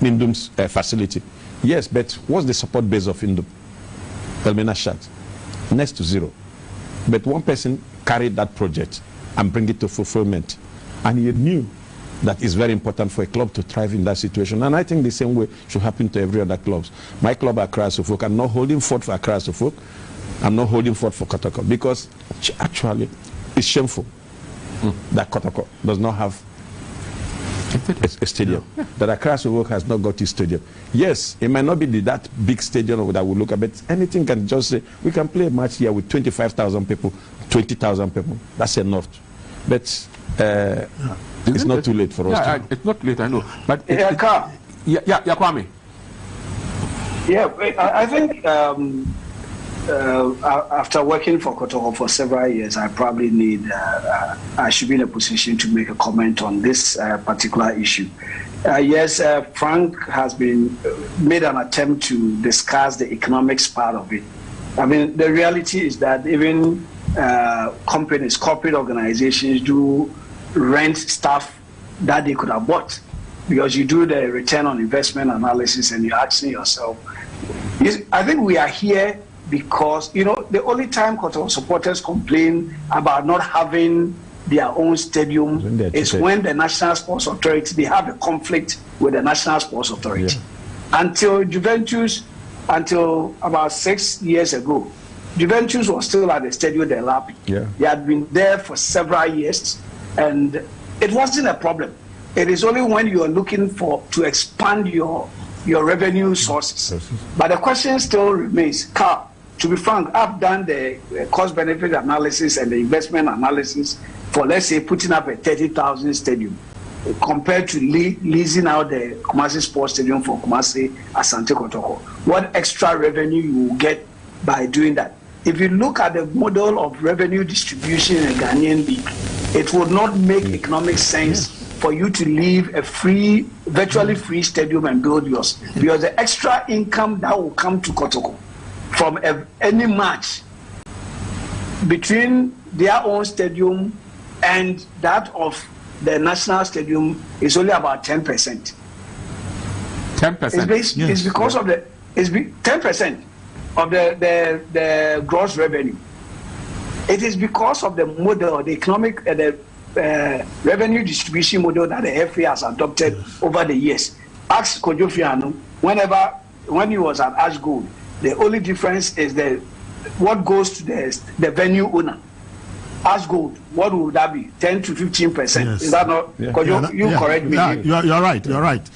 Indum's facility. Yes, but what's the support base of Indum? Elmina Shat. Next to zero. But one person carried that project and bring it to fulfillment. And he knew that it's very important for a club to thrive in that situation. And I think the same way should happen to every other clubs. My club, Accra Suffolk, I'm not holding fort for Accra Suffolk. I'm not holding fort for Kotoko because actually it's shameful that Kotoko does not have a stadium. Yeah. That Accra Suffolk has not got a stadium. Yes, it might not be that big stadium that we look at, but anything can just say, we can play a match here with 25,000 people, 20,000 people. That's enough. But it's not too late for us. It's not late, I know. But Kwame. Yeah, I think after working for Kotoko for several years, I probably need, I should be in a position to make a comment on this particular issue. Yes, Frank has made an attempt to discuss the economics part of it. I mean, the reality is that even companies, corporate organizations do rent stuff that they could have bought, because you do the return on investment analysis and you're asking yourself, I think we are here because, the only time Kotoko supporters complain about not having their own stadium is when the National Sports Authority, they have a conflict with the National Sports Authority. Yeah. Until Juventus, until about 6 years ago, Juventus was still at the Stadio del Lapi. Yeah. They had been there for several years, and it wasn't a problem. It is only when you are looking to expand your revenue sources. But the question still remains, Carl, to be frank, I've done the cost-benefit analysis and the investment analysis for, let's say, putting up a 30,000 stadium compared to leasing out the Kumasi Sports Stadium for Kumasi Asante Kotoko. What extra revenue you will get by doing that? If you look at the model of revenue distribution in a Ghanaian league, it would not make economic sense for you to leave a free, virtually free stadium and build yours. Because the extra income that will come to Kotoko from any match between their own stadium and that of the national stadium is only about 10%. 10%. It's because of 10% of the gross revenue. It is because of the model, the economic, revenue distribution model that the FA has adopted over the years. Ask Kojo Fiano, when he was at Ash Gold, the only difference is what goes to the venue owner. Ash Gold, what would that be? 10 to 15%. Yes. Is that not? Kojo, correct me. You're right. You're right.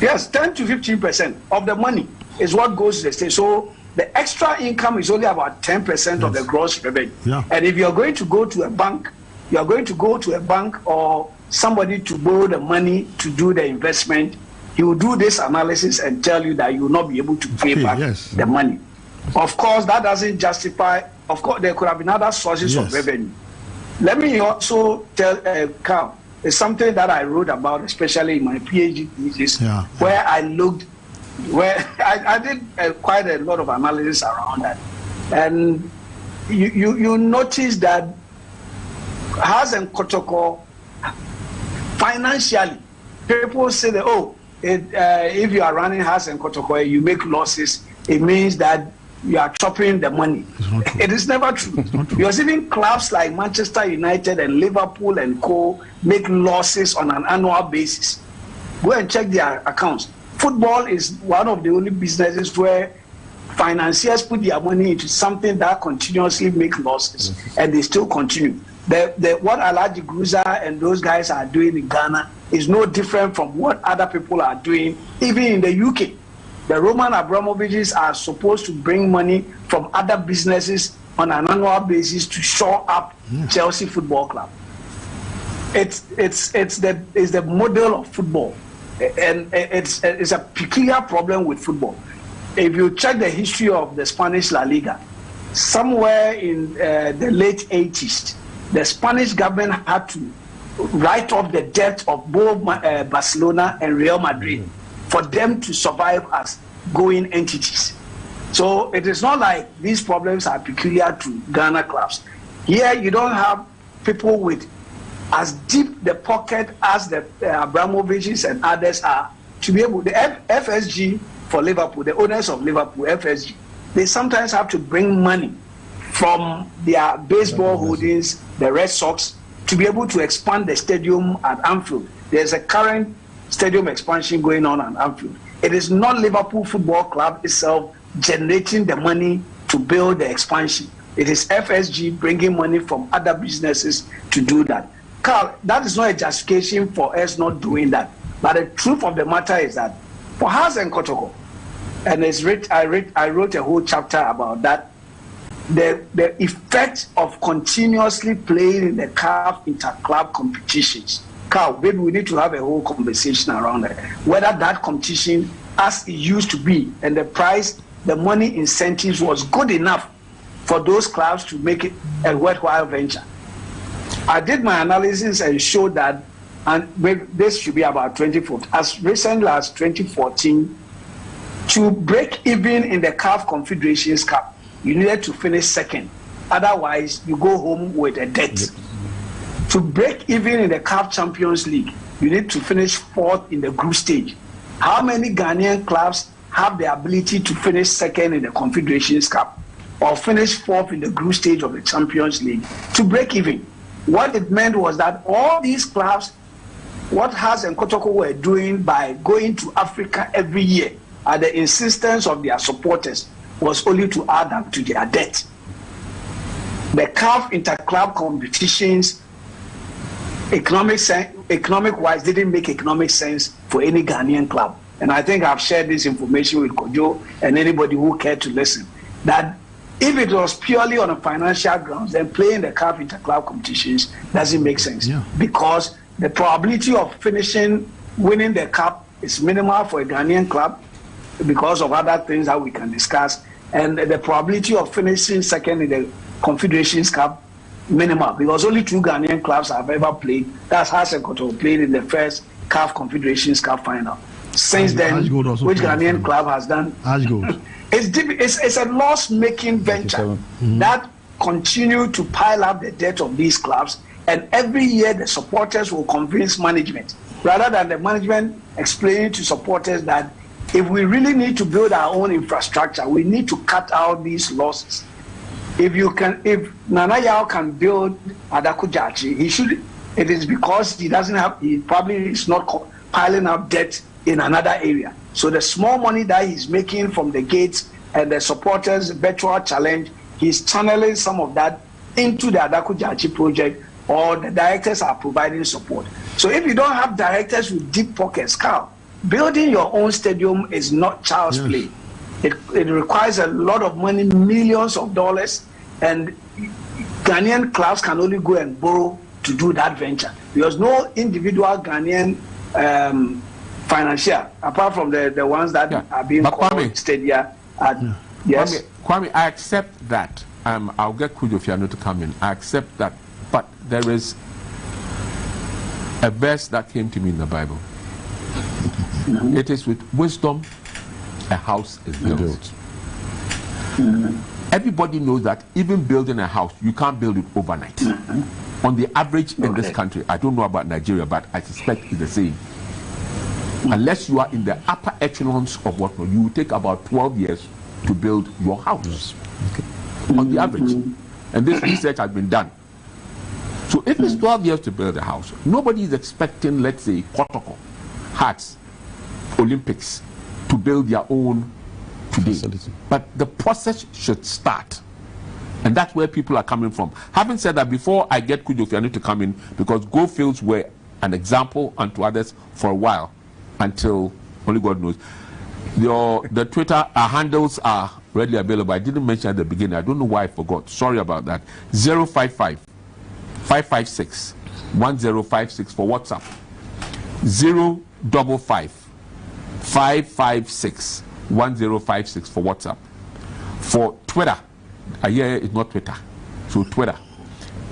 Yes, 10 to 15% of the money is what goes to the state. So the extra income is only about 10% of the gross revenue. Yeah. And if you're going to go to a bank, you're going to go to a bank or somebody to borrow the money to do the investment, he will do this analysis and tell you that you will not be able to pay back the money. Of course, that doesn't justify, of course, there could have been other sources of revenue. Let me also tell Carl, it's something that I wrote about, especially in my PhD thesis, where I did quite a lot of analysis around that. And you notice that Hearts and Kotoko, financially, people say that, if you are running Hearts and Kotoko, you make losses, it means that you are chopping the money. It is never true. Because even clubs like Manchester United and Liverpool and co make losses on an annual basis. Go and check their accounts. Football is one of the only businesses where financiers put their money into something that continuously makes losses, and they still continue. What Alhaji Gruza and those guys are doing in Ghana is no different from what other people are doing, even in the UK. The Roman Abramoviches are supposed to bring money from other businesses on an annual basis to shore up Chelsea Football Club. It's the model of football, and it's a peculiar problem with football. If you check the history of the Spanish La Liga, somewhere in the late 80s, the Spanish government had to write off the debt of both Barcelona and Real Madrid for them to survive as going entities. So it is not like these problems are peculiar to Ghana clubs. Here you don't have people with as deep the pocket as the Abramoviches and others are to be able. The FSG for Liverpool, the owners of Liverpool, FSG, they sometimes have to bring money from their baseball holdings, the Red Sox, to be able to expand the stadium at Anfield. There's a current stadium expansion going on at Anfield. It is not Liverpool Football Club itself generating the money to build the expansion. It is FSG bringing money from other businesses to do that. Carl, that is not a justification for us not doing that. But the truth of the matter is that for Hearts and Kotoko, and I wrote a whole chapter about that, the effect of continuously playing in the CAF inter-club competitions. Carl, maybe we need to have a whole conversation around that. Whether that competition, as it used to be, and the price, the money incentives was good enough for those clubs to make it a worthwhile venture. I did my analysis and showed that, and this should be about 2014, as recently as 2014, to break even in the CAF Confederations Cup, you needed to finish second. Otherwise, you go home with a debt. To break even in the CAF Champions League, you need to finish fourth in the group stage. How many Ghanaian clubs have the ability to finish second in the Confederations Cup or finish fourth in the group stage of the Champions League to break even? What it meant was that all these clubs, what Hearts and Kotoko were doing by going to Africa every year at the insistence of their supporters was only to add up to their debt. The CAF inter-club competitions, economic-wise, didn't make economic sense for any Ghanaian club. And I think I've shared this information with Kojo and anybody who cared to listen, that if it was purely on a financial grounds, then playing the CAF inter-club competitions doesn't make sense. Because the probability of winning the cup is minimal for a Ghanaian club because of other things that we can discuss. And the probability of finishing second in the Confederations Cup minimal because only 2 Ghanaian clubs have ever played. That's Hasekoto played in the first CAF Confederations Cup final. Since then, which Ghanaian club has done? It's a loss-making venture that continue to pile up the debt of these clubs, and every year the supporters will convince management, rather than the management explaining to supporters that if we really need to build our own infrastructure, we need to cut out these losses. If Nana Yao can build Adakujachi, he should. It is because he probably is not piling up debt in another area. So the small money that he's making from the gates and the supporters' virtual challenge, he's channeling some of that into the Adakujachi project, or the directors are providing support. So if you don't have directors with deep pockets, Carl, building your own stadium is not child's play. It requires a lot of money, millions of dollars, and Ghanaian clubs can only go and borrow to do that venture because no in-individual Ghanaian financier, apart from the ones that are being called stadia. Yes, Kwame, I accept that. I'll get Kujo Fiano to come in. I accept that, but there is a verse that came to me in the Bible. It is with wisdom a house is built. Everybody knows that even building a house, you can't build it overnight. On the average in this country, I don't know about Nigeria, but I suspect it's the same. Unless you are in the upper echelons of what you will take about 12 years to build your house. On the average. And this research has been done. So if it's 12 years to build a house, nobody is expecting, let's say, Kotoko, Hearts, Olympics to build their own today. Facility. But the process should start. And that's where people are coming from. Having said that, before I get Kujo Fiano to come in, because Goldfields were an example unto others for a while, until only God knows. The Twitter handles are readily available. I didn't mention at the beginning. I don't know why I forgot. Sorry about that. 055 556 1056 for WhatsApp. 055 556 1056 for WhatsApp. For Twitter, it's not Twitter. So Twitter,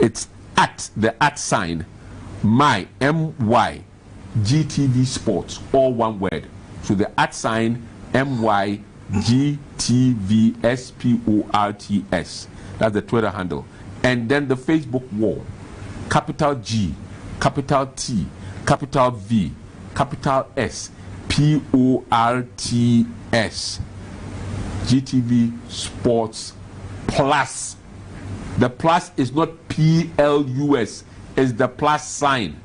it's at the @ my MY GTV Sports, all one word. So the @ MY GTV SPORTS. That's the Twitter handle. And then the Facebook wall, capital G, capital T, capital V, capital S, PORTS. GTV Sports Plus. The plus is not PLUS, it's the plus sign.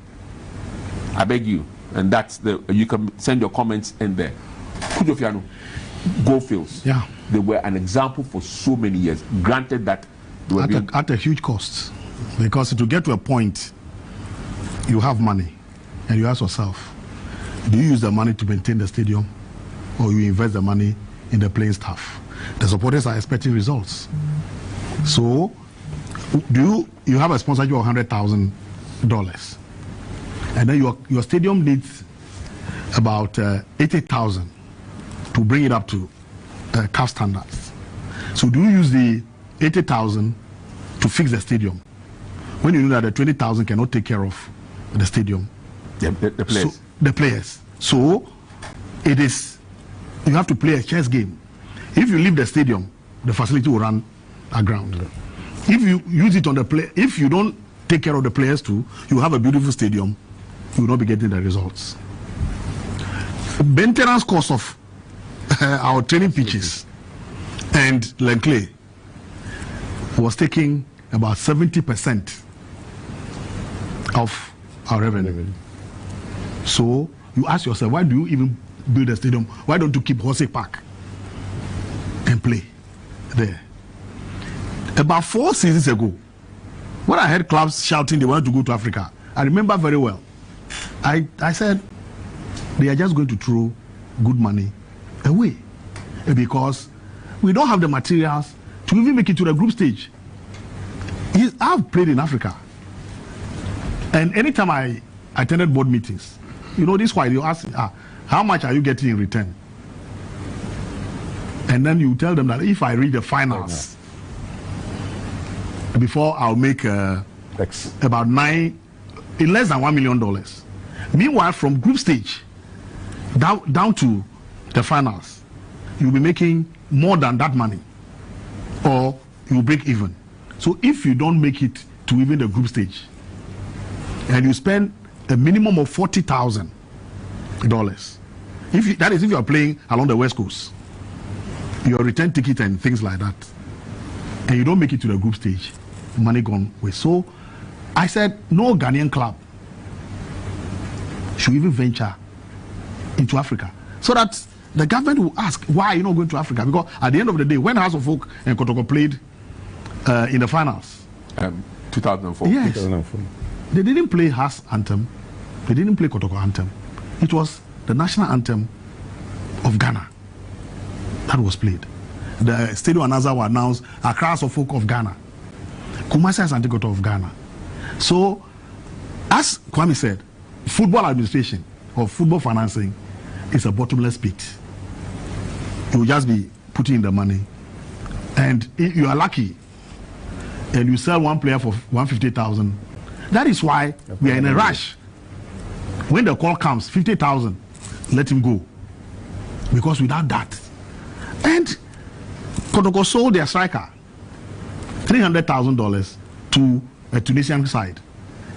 I beg you. And that's you can send your comments in there. Kujo Fiano, Goldfields. Yeah. They were an example for so many years. Granted that they were at a huge cost. Because to get to a point, you have money, and you ask yourself, do you use the money to maintain the stadium, or you invest the money in the playing staff? The supporters are expecting results. So, you have a sponsorship of $100,000, and then your stadium needs about 80,000 to bring it up to CAF standards. So, do you use the 80,000 to fix the stadium when you know that the 20,000 cannot take care of the stadium? The players. So, the players. So, you have to play a chess game. If you leave the stadium, the facility will run aground. If you use it on if you don't take care of the players too, you have a beautiful stadium, you will not be getting the results. Maintenance cost of our training pitches and Lenclay was taking about 70% of our revenue. So you ask yourself, why do you even build a stadium? Why don't you keep Hosey Park and play there? About 4 seasons ago, when I heard clubs shouting they wanted to go to Africa, I remember very well. I said, they are just going to throw good money away because we don't have the materials to even make it to the group stage. I've played in Africa, and anytime I attended board meetings, this is why you ask, how much are you getting in return? And then you tell them that if I reach the finals, before I'll make about in less than $1 million. Meanwhile, from group stage down to the finals, you'll be making more than that money, or you break even. So if you don't make it to even the group stage, and you spend a minimum of $40,000, that is if you are playing along the West Coast, your return ticket and things like that, and you don't make it to the group stage, money gone away. So I said no Ghanaian club should even venture into Africa, so that the government will ask, why are you not going to Africa? Because at the end of the day, when House of Folk and Kotoko played in the finals, 2004. Yes. 2004. They didn't play House anthem. They didn't play Kotoko anthem. It was the national anthem of Ghana that was played. The stadium announcer will announce Accra of Folk of Ghana, Kumasi Asante Kotoko of Ghana. So, as Kwame said, football administration or football financing is a bottomless pit. You will just be putting in the money, and if you are lucky and you sell one player for 150,000. That is why we are in a rush. When the call comes, 50,000, let him go, because without that, and Kotoko sold their striker $300,000 to a Tunisian side,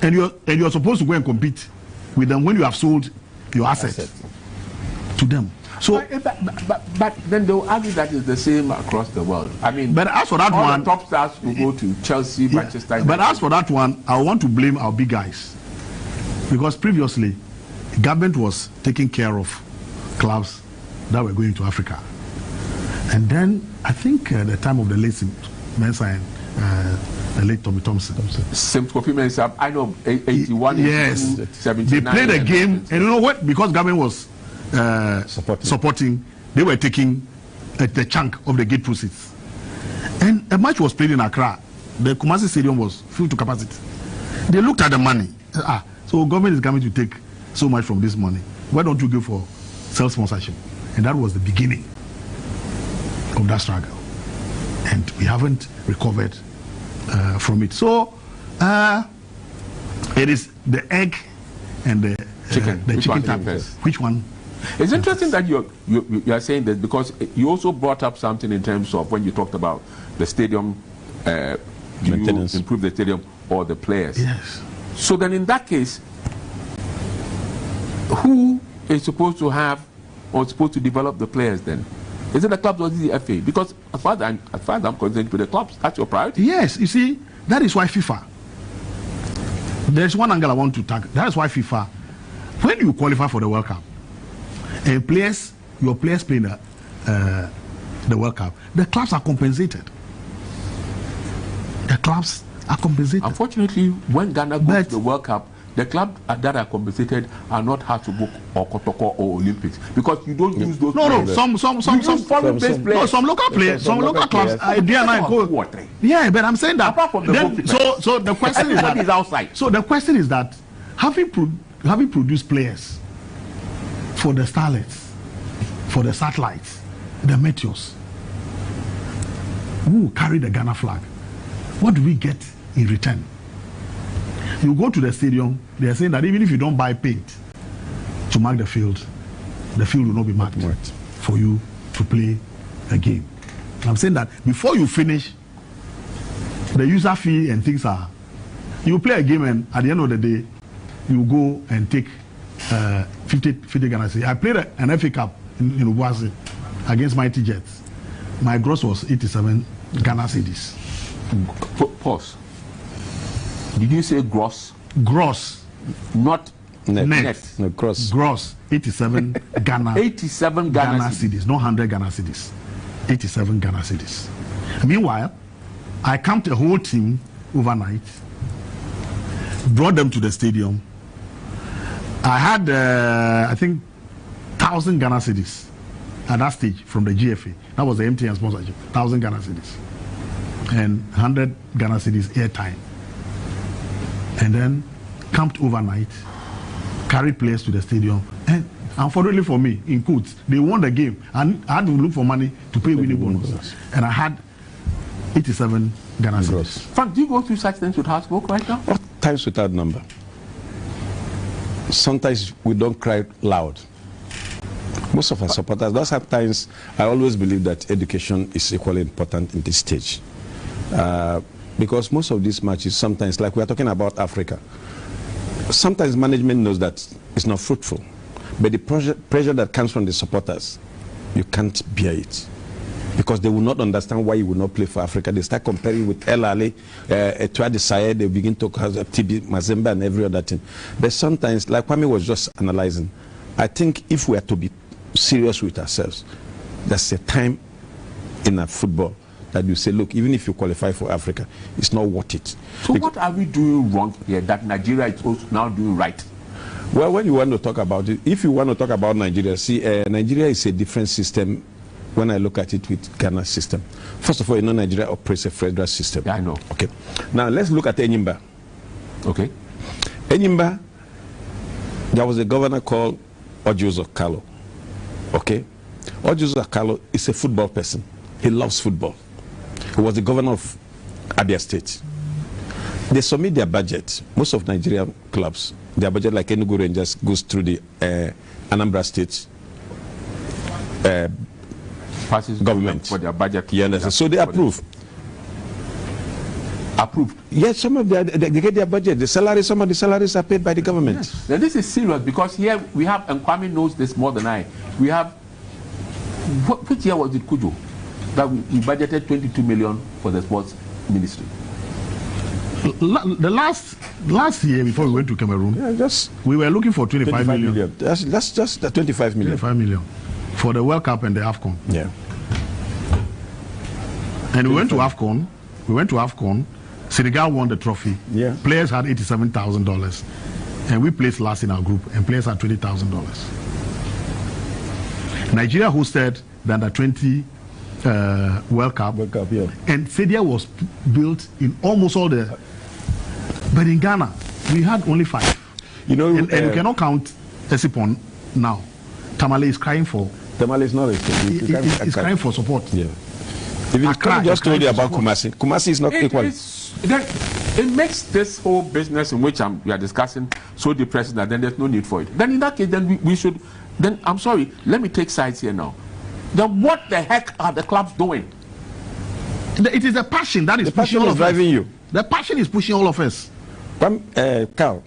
and you're supposed to go and compete with them when you have sold your assets to them. So, but then they'll argue that it's the same across the world. I mean, but as for that all one, the top stars will go to Chelsea, Manchester United. But as for that one, I want to blame our big guys, because previously, the government was taking care of clubs that were going to Africa, and then I think the time of the late Mensah and the late Tommy Thompson. Same Kofi Mensah, I know 81, yes, 79. They played a game, and you know what? Because government was supporting, they were taking the chunk of the gate proceeds. And a match was played in Accra. The Kumasi Stadium was filled to capacity. They looked at the money. So government is coming to take so much from this money. Why don't you go for self-sponsorship? And that was the beginning of that struggle. And we haven't recovered from it. So it is the egg and the chicken type. Which one? It's interesting that you are saying that, because you also brought up something in terms of when you talked about the stadium, maintenance, improve the stadium or the players. Yes. So then in that case, who is supposed to have or supposed to develop the players then? Is it the clubs or is it the FA? Because as far as I'm concerned, with the clubs, that's your priority. Yes, you see, that is why FIFA. There's one angle I want to tackle. That is why FIFA, when you qualify for the World Cup, and your players play the World Cup, the clubs are compensated. The clubs are compensated. Unfortunately, when Ghana goes to the World Cup, the clubs that are compensated are not Hartlepool or Kotoko or Olympics, because you don't use those. No, some foreign-based players. No, some local players, some local clubs. Yeah, but I'm saying that. Apart from the so the question is that is outside. So the question is that having produced players for the starlets, for the satellites, the meteors, who carry the Ghana flag, what do we get in return? You go to the stadium, they are saying that even if you don't buy paint to mark the field will not be marked for you to play a game. And I'm saying that before you finish, the user fee and things are, you play a game and at the end of the day, you go and take 50 Ghana cedis. I played an FA Cup in Yeboah against Mighty Jets. My gross was 87 Ghana cedis. Pause. Did you say gross? Gross. Not net. No, gross. Gross. 87 Ghana. 87 Ghana cedis. Not 100 Ghana cedis. 87 Ghana cedis. Meanwhile, I camped a whole team overnight, brought them to the stadium. I had, I think, 1,000 Ghana cedis at that stage from the GFA. That was the MTN sponsorship. 1,000 Ghana cedis. And 100 Ghana cedis airtime. And then camped overnight, carried players to the stadium. And unfortunately for me, in quotes, they won the game. And I had to look for money to pay winning bonuses. And I had 87 Ghana cedis. Frank, do you go through such things with Housebook right now? What times without number? Sometimes we don't cry loud. Most of our supporters, those are times I always believe that education is equally important in this stage. Because most of these matches, sometimes, like we are talking about Africa, sometimes management knows that it's not fruitful. But the pressure that comes from the supporters, you can't bear it. Because they will not understand why you will not play for Africa. They start comparing with El Ali, Etoile de Sahel, they begin to cause TB, Mazembe and every other thing. But sometimes, like Kwame was just analyzing, I think if we are to be serious with ourselves, there's a time in our football that you say, look, even if you qualify for Africa, it's not worth it. So what are we doing wrong here that Nigeria is also now doing right? Well, when you want to talk about it, if you want to talk about Nigeria, see, Nigeria is a different system when I look at it with Ghana's system. First of all, you know Nigeria operates a federal system. Yeah, I know. Okay. Now, let's look at Enyimba. Okay. Enyimba, there was a governor called Ojuzo Kalo. Okay. Ojuzo Kalo is a football person. He loves football. He was the governor of Abia State. They submit their budget. Most of Nigerian clubs, their budget, like Enugu Rangers, goes through the Anambra State government for their budget. You understand? So they approve. Approved. Yes, some of they get their budget. The salary, some of the salaries are paid by the government. Yes. Now this is serious because here we have, and Kwame knows this more than I. We have, which year was it, Kujo, that we budgeted 22 million for the sports ministry? The last year before we went to Cameroon, we were looking for 25 million. That's just the 25 million. 25 million for the World Cup and the AFCON. Yeah. And we went to AFCON. Senegal won the trophy. Yeah. Players had $87,000, and we placed last in our group, and players had $20,000. Nigeria hosted the under-20 World Cup, yeah. And stadium was built in almost all the. But in Ghana, we had only 5. You know, and we cannot count Esipon now. Tamale is crying for. Tamale is not a It's crying for support. Yeah. I just told you about Kumasi. Kumasi is not equal. It makes this whole business in which we are discussing so depressing that then there's no need for it. Then in that case, then we should. Then I'm sorry. Let me take sides here now. Then what the heck are the clubs doing? It is the passion that is pushing all of us. Driving you. The passion is pushing all of us. Carl,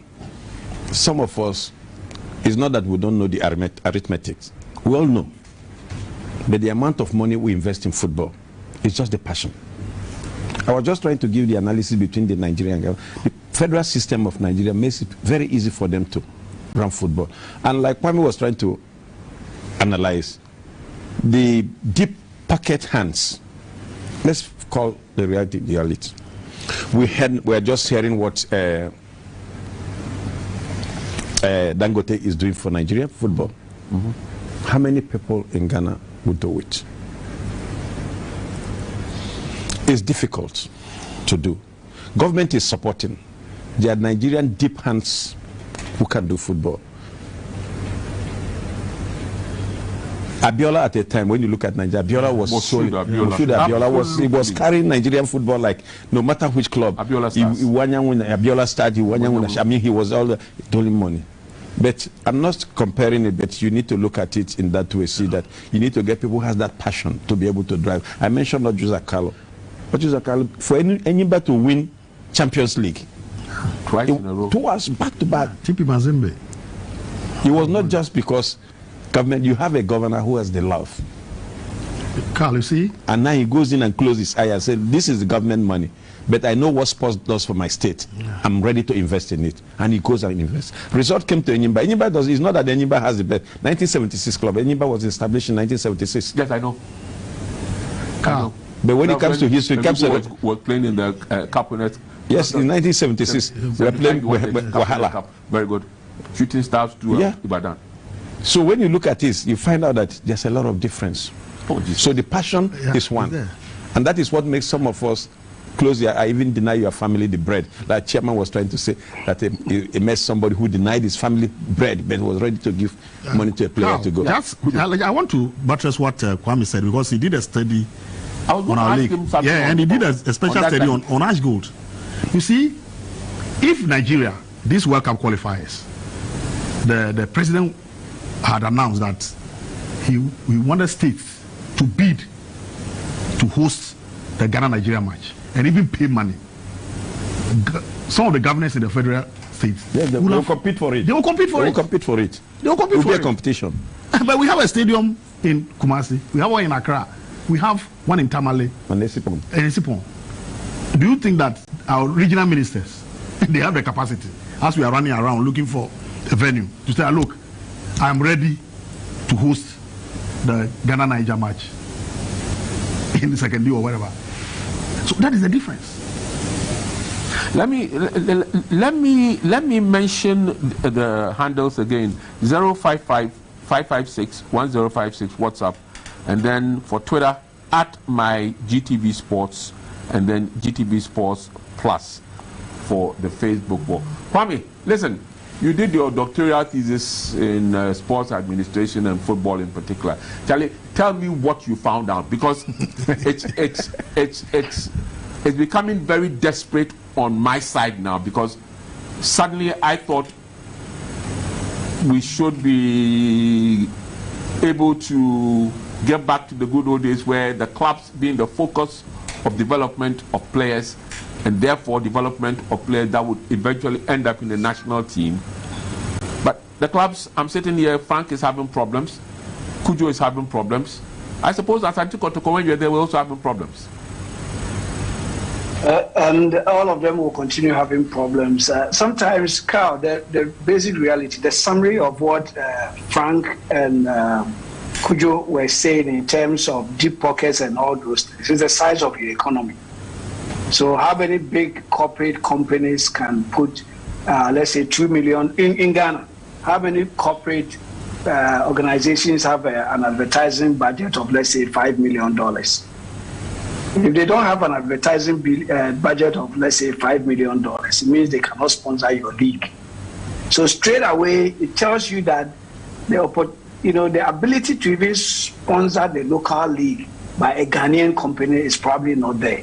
some of us, it's not that we don't know the arithmetic. We all know. But the amount of money we invest in football is just the passion. I was just trying to give the analysis between the Nigerian government. The federal system of Nigeria makes it very easy for them to run football. And like Kwame was trying to analyze, the deep pocket hands, let's call the reality. We are just hearing what Dangote is doing for Nigerian football. Mm-hmm. How many people in Ghana would do it? It's difficult to do. Government is supporting. There are Nigerian deep hands who can do football. Abiola at a time, when you look at Nigeria, Abiola was was carrying Nigerian football like no matter which club. Abiola started. I mean, he was all doing money. But I'm not comparing it, but you need to look at it in that way. See that you need to get people who has that passion to be able to drive. I mentioned Ojuzo Kalo. Ojuzo Kalo, for anybody to win Champions League twice in a row, twice back to back. TP Mazembe. It was not just because government. You have a governor who has the love. Carl, you see, and now he goes in and closes his eye and says, "This is the government money, but I know what sports does for my state. I'm ready to invest in it." And he goes and invests. Result came to Enyimba. Enyimba does. It's not that Enyimba has the best. 1976 club. Enyimba was established in 1976. Yes, I know. Carl. But when it comes to history, was playing in the Cup winners. Yes, in 1976 we were playing Wahala. Very good. Shooting stars to Ibadan. So when you look at this, you find out that there's a lot of difference. Oh, so the passion is one, and that is what makes some of us close their eye, even deny your family the bread. Like Chairman was trying to say that he met somebody who denied his family bread but was ready to give money to a player to go. I want to buttress what Kwame said, because he did a study I was going on to our ask league. him something. Yeah, and he did a special study on Ash Gold. You see, if Nigeria, this World Cup qualifiers, the president had announced that he wanted states to bid to host the Ghana-Nigeria match and even pay money. Some of the governors in the federal states will compete for it. They will compete for it. They will compete for it. They will compete for it. It will be a competition. But we have a stadium in Kumasi. We have one in Accra. We have one in Tamale. And Esipon. Do you think that our regional ministers, they have the capacity, as we are running around looking for a venue, to say, look, I'm ready to host the Ghana-Niger match in the second day or whatever? So that is the difference. Let me mention the handles again. 055-556-1056 WhatsApp, and then for Twitter at my GTV Sports, and then GTV Sports Plus for the Facebook wall. Kwame, listen, you did your doctoral thesis in sports administration and football in particular. Charlie, tell me what you found out, because it's becoming very desperate on my side now, because suddenly I thought we should be able to get back to the good old days where the clubs being the focus of development of players, and therefore development of players that would eventually end up in the national team. But the clubs, I'm sitting here, Frank is having problems, Kujo is having problems. I suppose Asante Kotoko, when you're there, we're also having problems. And all of them will continue having problems. Sometimes, Carl, the basic reality, the summary of what Frank and Kujo were saying in terms of deep pockets and all those things is the size of your economy. So how many big corporate companies can put, let's say, 2 million in Ghana? How many corporate organizations have an advertising budget of, let's say, $5 million? If they don't have an advertising budget of, let's say, $5 million, it means they cannot sponsor your league. So straight away, it tells you that the ability to even sponsor the local league by a Ghanaian company is probably not there.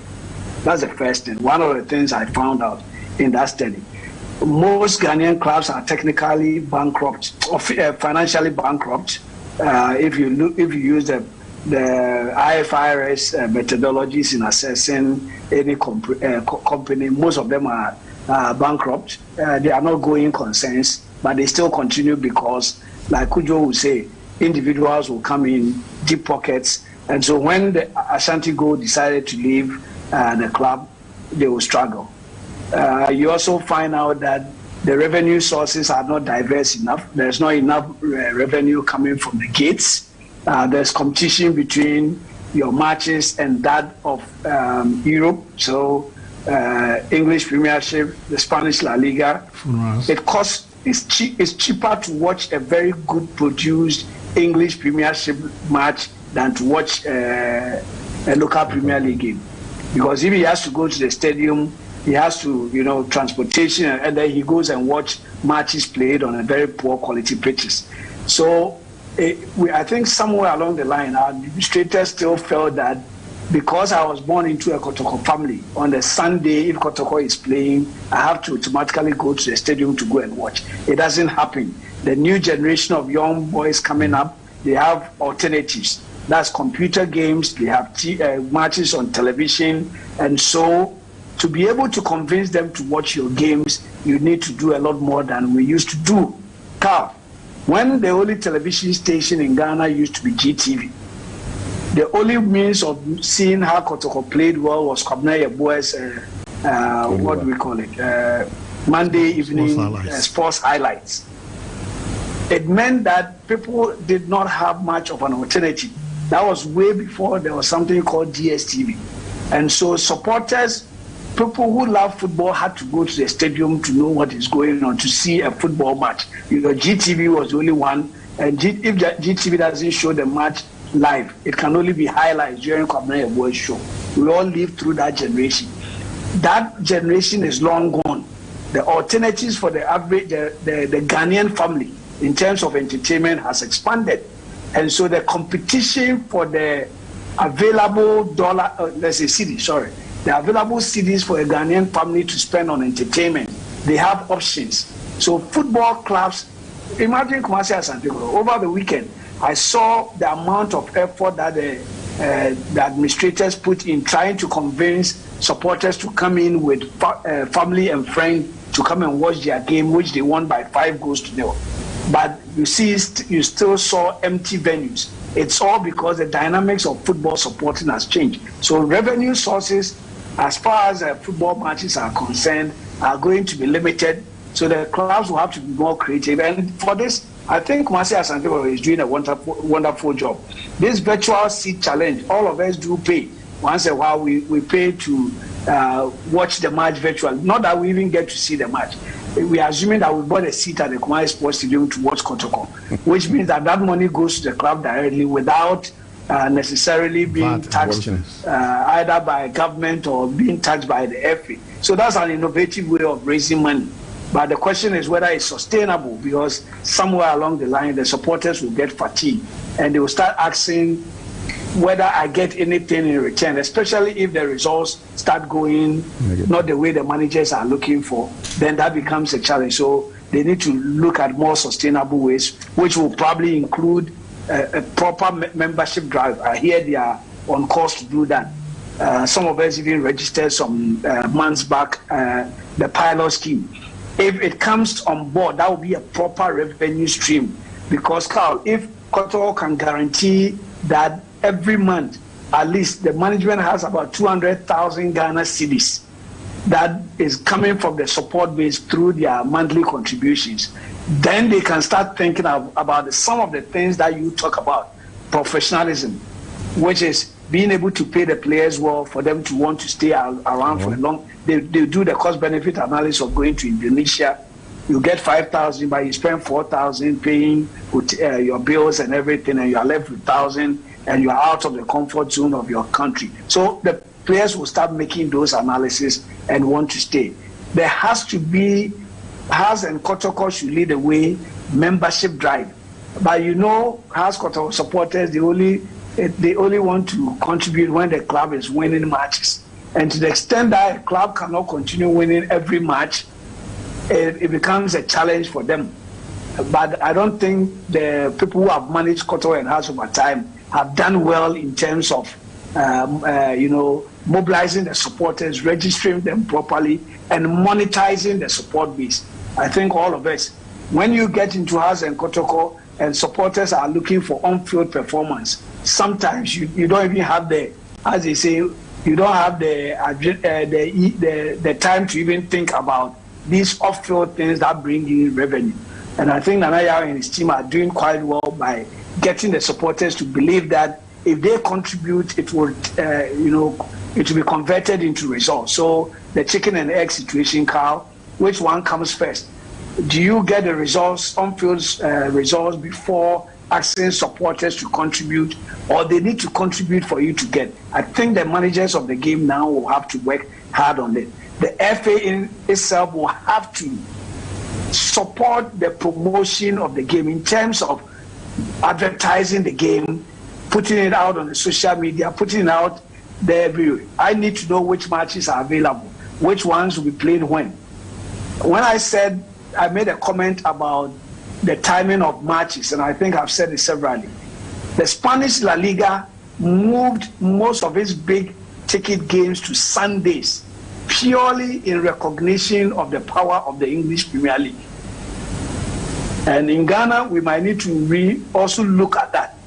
That's the first thing. One of the things I found out in that study. Most Ghanaian clubs are technically bankrupt or financially bankrupt. If you use the IFRS methodologies in assessing any company, most of them are bankrupt. They are not going concerns, but they still continue because, like Kujo would say, individuals will come in deep pockets. And so when the Ashanti Gold decided to leave the club, they will struggle. You also find out that the revenue sources are not diverse enough. There's not enough revenue coming from the gates. There's competition between your matches and that of Europe. So English Premiership, the Spanish La Liga. It's cheaper to watch a very good produced English Premiership match than to watch a local Premier League game. Because if he has to go to the stadium, he has to, transportation, and then he goes and watch matches played on a very poor quality pitches. So I think somewhere along the line, our administrators still felt that because I was born into a Kotoko family, on the Sunday, if Kotoko is playing, I have to automatically go to the stadium to go and watch. It doesn't happen. The new generation of young boys coming up, they have alternatives. That's computer games, they have matches on television, and so to be able to convince them to watch your games, you need to do a lot more than we used to do. Carl, when the only television station in Ghana used to be GTV, the only means of seeing how Kotoko played well was Yeboah's, what do we call it, Monday evening sports highlights. It meant that people did not have much of an alternative. That was way before there was something called DSTV. And so supporters, people who love football, had to go to the stadium to know what is going on, to see a football match. GTV was the only one, and if GTV doesn't show the match live, it can only be highlights during Kwabena Yeboah's show. We all lived through that generation. That generation is long gone. The alternatives for the average, the Ghanaian family in terms of entertainment has expanded. And so the competition for the available let's say cedis, sorry, the available cedis for a Ghanaian family to spend on entertainment. They have options. So football clubs, imagine Kumasi Asante Kotoko. Over the weekend, I saw the amount of effort that the administrators put in trying to convince supporters to come in with family and friends to come and watch their game, which they won by 5-0. But you see, you still saw empty venues. It's all because the dynamics of football supporting has changed. So revenue sources, as far as football matches are concerned, are going to be limited. So the clubs will have to be more creative. And for this, I think Kumasi Asante Kotoko is doing a wonderful job. This virtual seat challenge, all of us do pay. Once in a while, we pay to watch the match virtually. Not that we even get to see the match. We are assuming that we bought a seat at the Kumasi Sports Stadium to watch Kotoko, which means that money goes to the club directly without necessarily being taxed either by government or being taxed by the FA. So that's an innovative way of raising money. But the question is whether it's sustainable, because somewhere along the line, the supporters will get fatigued and they will start asking whether I get anything in return, especially if the results start going not the way the managers are looking for, then that becomes a challenge. So they need to look at more sustainable ways, which will probably include a proper membership drive. I hear they are on course to do that. Some of us even registered some months back the pilot scheme. If it comes on board, that will be a proper revenue stream. Because, Carl, if Kotoko can guarantee that every month, at least the management has about 200,000 Ghana cedis that is coming from the support base through their monthly contributions, then they can start thinking about some of the things that you talk about, professionalism, which is being able to pay the players well for them to want to stay around for a long. They do the cost-benefit analysis of going to Indonesia. You get 5,000, but you spend 4,000 paying your bills and everything, and you are left with 1,000, and you are out of the comfort zone of your country. So the players will start making those analyses and want to stay. There has to be, Hearts and Kotoko should lead the way, membership drive. But you know, Hearts Kotoko supporters, they only want to contribute when the club is winning matches. And to the extent that a club cannot continue winning every match, it becomes a challenge for them. But I don't think the people who have managed Kotoko and Hearts over time have done well in terms of, mobilizing the supporters, registering them properly, and monetizing the support base. I think all of us, when you get into Hearts and Kotoko and supporters are looking for on-field performance, sometimes you don't even have as they say, you don't have the time to even think about these off-field things that bring in revenue. And I think Nanaya and his team are doing quite well by getting the supporters to believe that if they contribute, it will be converted into results. So the chicken and egg situation, Carl, which one comes first? Do you get the results, on-field results, before asking supporters to contribute, or they need to contribute for you to get? I think the managers of the game now will have to work hard on it. The FA in itself will have to support the promotion of the game in terms of advertising the game, putting it out on the social media, putting it out there everywhere. I need to know which matches are available, which ones will be played when. When I made a comment about the timing of matches, and I think I've said it severally. The Spanish La Liga moved most of its big ticket games to Sundays, purely in recognition of the power of the English Premier League. And in Ghana, we might need to also look at that.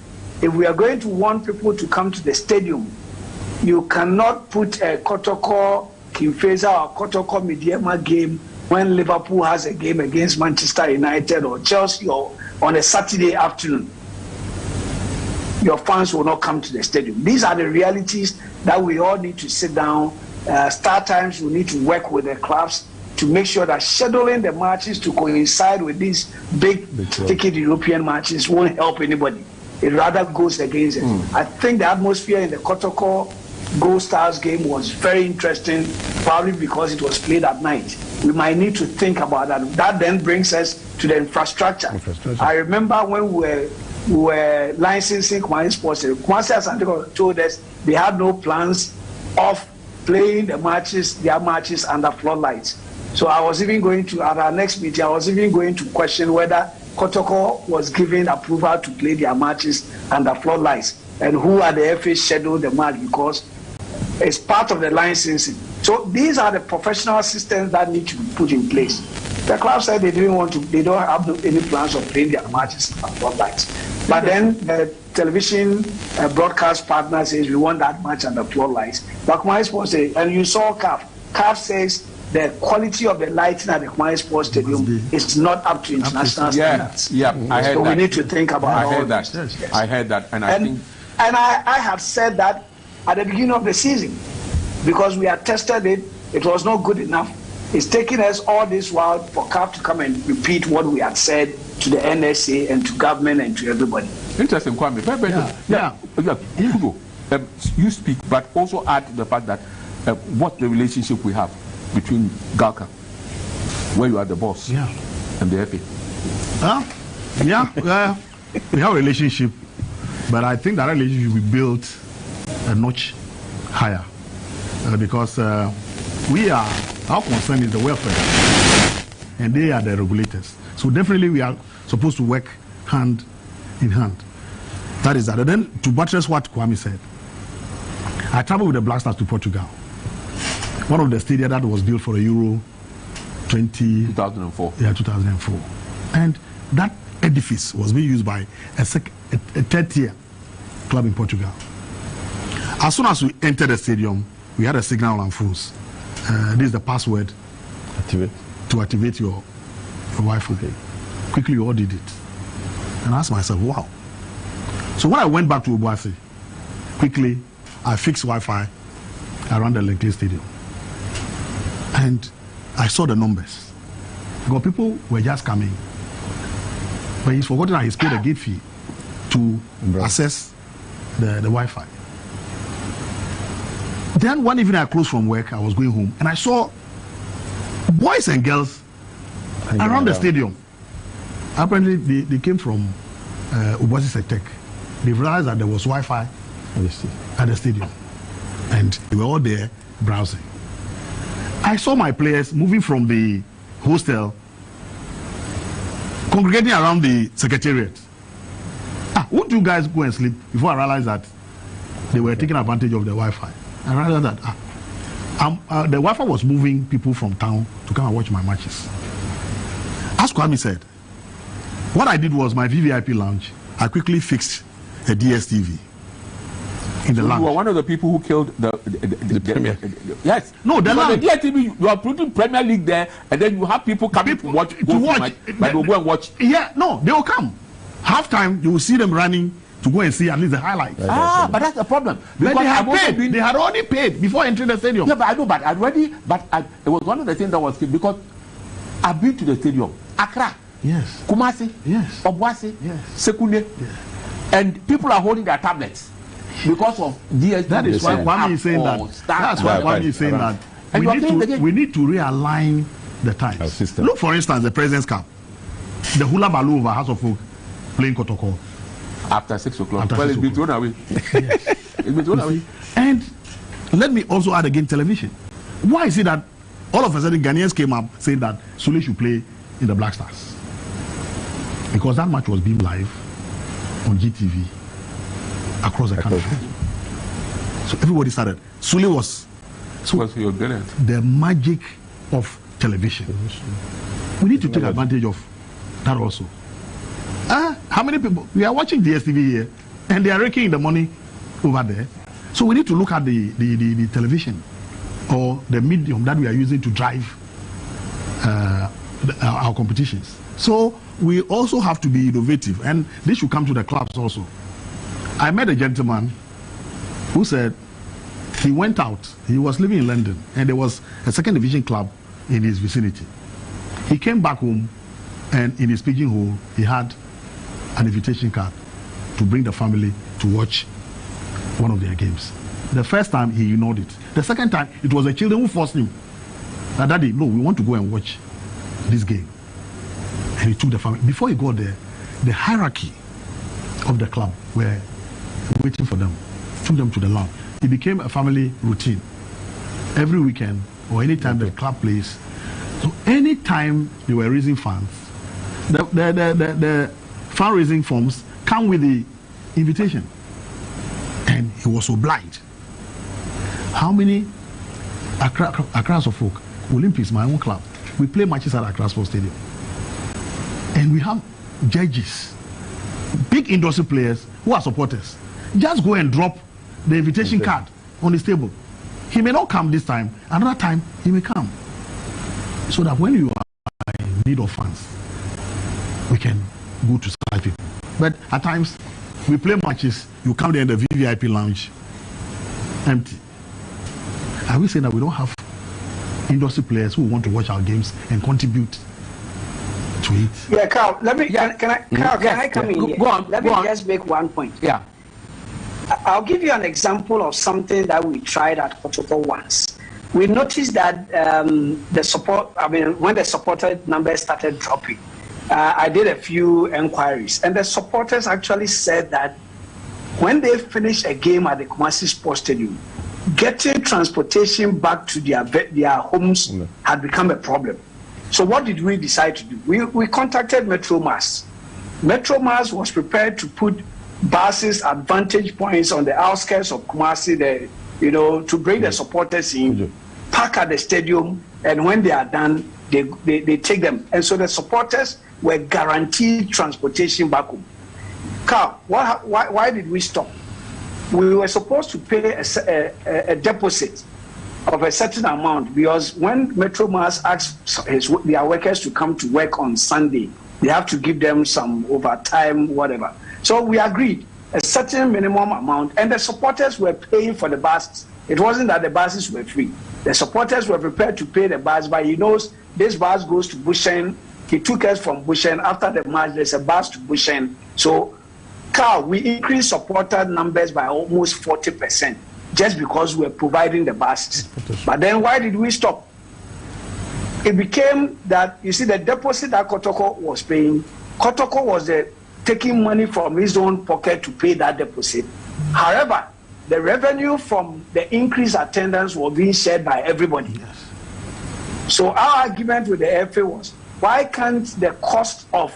If we are going to want people to come to the stadium, you cannot put a Kotoko Kinfeza or Kotoko Mediema game when Liverpool has a game against Manchester United or Chelsea or on a Saturday afternoon. Your fans will not come to the stadium. These are the realities that we all need to sit down. Start times, we need to work with the clubs to make sure that scheduling the matches to coincide with these big ticket European matches won't help anybody. It rather goes against it. I think the atmosphere in the Kotoko Gold Stars game was very interesting, probably because it was played at night. We might need to think about that. That then brings us to the infrastructure. I remember when we were were licensing Kumasi Sports Stadium, Kumasi Asante told us they had no plans of playing their matches under floodlights. So I was even going to, at our next meeting, I was even going to question whether Kotoko was given approval to play their matches under floodlights, and who are the FA scheduled the match, because it's part of the licensing. So these are the professional systems that need to be put in place. The club said they don't have any plans of playing their matches under floodlights. But then the television broadcast partner says we want that match under floodlights. But Kumasi Sports Stadium, and you saw CAF says the quality of the lighting at the Kumasi Sports Stadium is not up to international standards. Yeah, I heard so that. We need to think about all that. Yes. I heard that, and I think. And I have said that at the beginning of the season, because we had tested it, it was not good enough. It's taking us all this while for CAF to come and repeat what we had said to the NSA and to government and to everybody. Interesting, Kwame. You speak, but also add the fact that what the relationship we have between Galka, where you are the boss, and the FA. We have a relationship, but I think that relationship we built a notch higher because our concern is the welfare, and they are the regulators. So definitely we are supposed to work hand in hand. That is that. And then to buttress what Kwame said, I traveled with the Black Stars to Portugal. One of the stadia that was built for the Euro 2004. Yeah, 2004. And that edifice was being used by a third-tier club in Portugal. As soon as we entered the stadium, we had a signal on phones. This is the password to activate your Wi-Fi. Okay. Quickly, we all did it. And I asked myself, wow. So when I went back to Yeboah, quickly, I fixed Wi-Fi around the Linkley Stadium. And I saw the numbers. Because people were just coming. But he's forgotten that he's paid a gate fee to access the Wi-Fi. Then one evening I closed from work, I was going home, and I saw boys and girls around the stadium. Apparently they came from Ubasi Tech. They realized that there was Wi-Fi at the stadium. And they were all there browsing. I saw my players moving from the hostel, congregating around the secretariat. Would you guys go and sleep before I realized that they were taking advantage of the Wi-Fi? I realized that the Wi-Fi was moving people from town to come and watch my matches. As Kwame said, what I did was my VVIP lounge, I quickly fixed a DSTV in the lounge. You were one of the people who killed the Premier. Yes. No, the DSTV, you are putting Premier League there, and then you have people coming to watch. But they will go and watch. Yeah, no, they will come. Half time, you will see them running to go and see at least the highlights. But that's the problem. Because they had paid. They had already paid before entering the stadium. Yeah, but I know, it was one of the things that was killed because I've been to the stadium. Accra. Yes. Kumasi. Yes. Obwasi. Yes. Sekunde. Yes. And people are holding their tablets because of DSTV. That is why Kwame is saying that. That's why Kwame is saying that. We need to realign the times. Look, for instance, the President's Cup. The hula baloo over House of Folk playing Kotoko. After 6 o'clock. Well, it's been thrown away. Yes. It's been thrown away. And let me also add again television. Why is it that all of a sudden Ghanaians came up saying that Sule should play in the Black Stars? Because that match was being live on GTV across the country. So everybody started. Sule was the magic of television. We need to take advantage of that also. How many people? We are watching DSTV here, and they are raking the money over there. So we need to look at the television or the medium that we are using to drive our competitions. So we also have to be innovative, and this should come to the clubs also. I met a gentleman who said he went out. He was living in London, and there was a second division club in his vicinity. He came back home, and in his pigeonhole, he had an invitation card to bring the family to watch one of their games. The first time he ignored it. The second time it was the children who forced him. Daddy, no, we want to go and watch this game. And he took the family. Before he got there, the hierarchy of the club were waiting for them, took them to the lounge. It became a family routine. Every weekend or anytime the club plays. So anytime they were raising funds, the fundraising forms come with the invitation. And he was obliged. How many Accra of folk, Olympics, my own club, we play matches at Accra Sports Stadium. And we have judges, big industry players who are supporters. Just go and drop the invitation card on his table. He may not come this time, another time he may come. So that when you are in need of funds, we can go to such people. But at times, we play matches, you come there in the VVIP lounge, empty. Are we saying that we don't have industry players who want to watch our games and contribute to it? Yeah, Carl, let me, can I come in here? Go on, let me just make one point. Yeah. I'll give you an example of something that we tried at Kotoko once. We noticed that when the supporter numbers started dropping, I did a few inquiries, and the supporters actually said that when they finished a game at the Kumasi Sports Stadium, getting transportation back to their homes had become a problem. So what did we decide to do? We contacted Metro Mass. Metro Mass was prepared to put buses at vantage points on the outskirts of Kumasi, to bring the supporters in, park at the stadium, and when they are done, they take them. And so the supporters were guaranteed transportation back home. Carl, why did we stop? We were supposed to pay a deposit of a certain amount, because when Metro Mass asks their workers to come to work on Sunday, they have to give them some overtime, whatever. So we agreed a certain minimum amount, and the supporters were paying for the buses. It wasn't that the buses were free. The supporters were prepared to pay the bus, but he knows this bus goes to Bushen. He took us from Bushen. After the match, there's a bus to Bushen. So, Carl, we increased supporter numbers by almost 40% just because we were providing the buses. But then why did we stop? It became that, you see, the deposit that Kotoko was paying, Kotoko was taking money from his own pocket to pay that deposit. However, the revenue from the increased attendance was being shared by everybody. Yes. So our argument with the FA was, why can't the cost of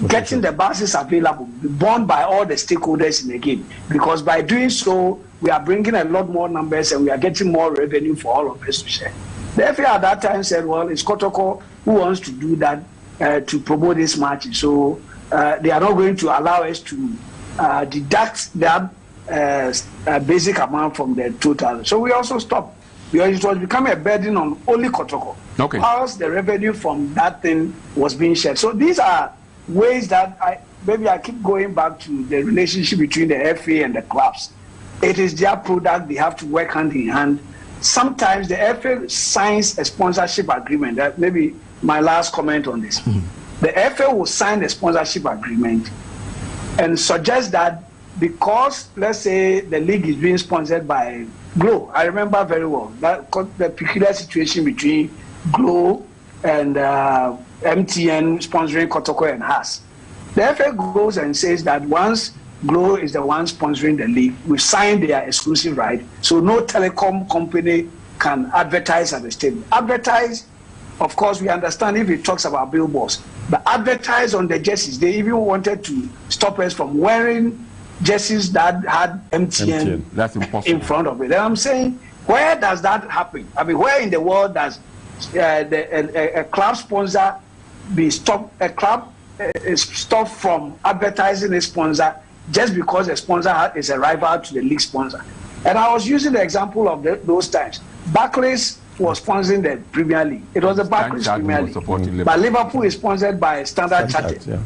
getting the buses available be borne by all the stakeholders in the game? Because by doing so, we are bringing a lot more numbers and we are getting more revenue for all of us to share. The FA at that time said, well, it's Kotoko who wants to do that to promote this match. So they are not going to allow us to deduct that basic amount from the total. So we also stopped, because it was becoming a burden on only Kotoko. Okay. Whilst the revenue from that thing was being shared. So these are ways that I keep going back to the relationship between the FA and the clubs. It is their product, they have to work hand in hand. Sometimes the FA signs a sponsorship agreement. That maybe my last comment on this. The FA will sign a sponsorship agreement and suggest that because, let's say, the league is being sponsored by Glo, I remember very well that the peculiar situation between Glo and MTN sponsoring Kotoko and Haas. The FA goes and says that once Glo is the one sponsoring the league, we signed their exclusive right, so no telecom company can advertise at the stadium. Advertise, of course, we understand if it talks about billboards, but advertise on the jerseys. They even wanted to stop us from wearing jerseys that had MTN. That's impossible. In front of it. And I'm saying, where does that happen? I mean, where in the world does a club sponsor be stopped? A club is stopped from advertising a sponsor just because the sponsor is a rival to the league sponsor. And I was using the example of those times. Barclays was sponsoring the Premier League. It was the Barclays Premier League. But Liverpool is sponsored by Standard Chartered. Yeah.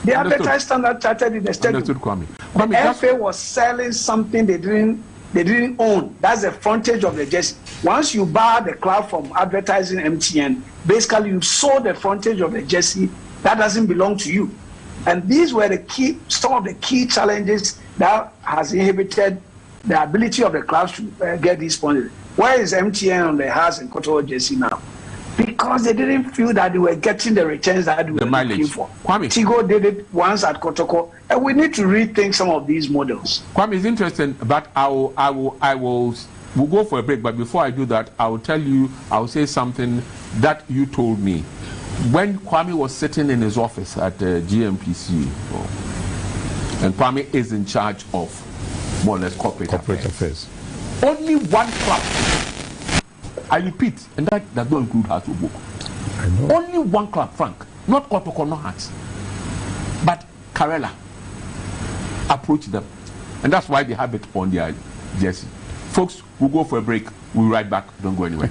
They advertised Standard Chartered in the stadium. The FA was selling something they didn't own. That's the frontage of the jersey. Once you bar the club from advertising MTN, basically you sold the frontage of the jersey that doesn't belong to you. And these were some of the key challenges that has inhibited the ability of the clubs to get these sponsors. Where is MTN on the Haas and Kotoko jersey now? Because because they didn't feel that they were getting the returns that they were looking for. Kwame. Tigo did it once at Kotoko, and we need to rethink some of these models. Kwame is interesting, but we'll go for a break. But before I do that, I will say something that you told me when Kwame was sitting in his office at GMPC, and Kwame is in charge of more or less corporate affairs. Only one club. I repeat, and that does not include Hearts of Oak. I know. Only one club, Frank, not Kotoko, not Hearts, but Karela approached them, and that's why they have it on their jersey. Folks, we'll go for a break. We'll be right back. Don't go anywhere.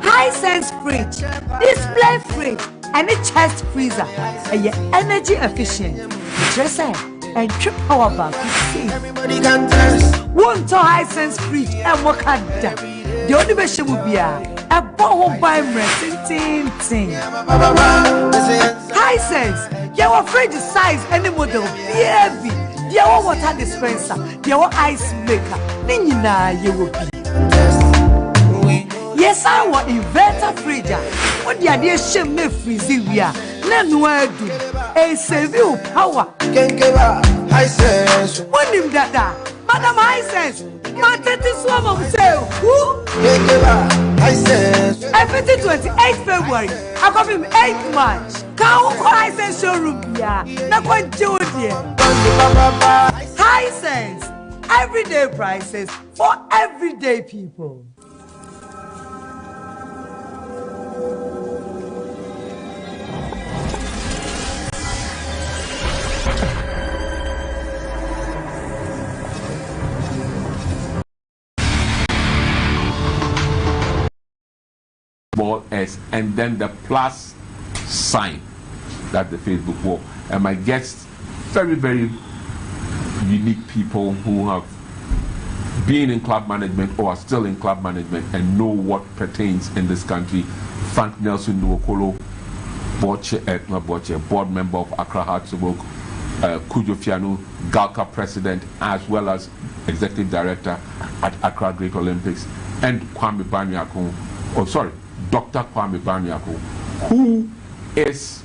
High-sense fridge, display fridge, and a chest freezer. And your energy efficient. Dresser and trip power bank. Everybody can test. One to high-sense fridge and what can that? The only version will be a bottle by tin. High-sense, your fridge size any model, heavy. Your water dispenser, your ice maker. Nina, you will be. Yes, I want inverter fridge. What the idea shame me freezing we are. None do a save you power. Can give up high sense. What him that Madam High Sense. My 30 swam of sale. Who? Can give up high sense. Everything 28 February. I got him 8 March. Can't High Sense showroom. Yeah, not quite Jody. High Sense. Everyday prices for everyday people. S and then the plus sign that the Facebook wall. And my guests, very, very unique people who have been in club management or are still in club management and know what pertains in this country. Frank Nelson Nuokolo, board member of Accra Hearts of Oak, Kujo Fianu, Galka president, as well as executive director at Accra Great Olympics, and Kwame Banyako, Dr. Kwame Banyako, who is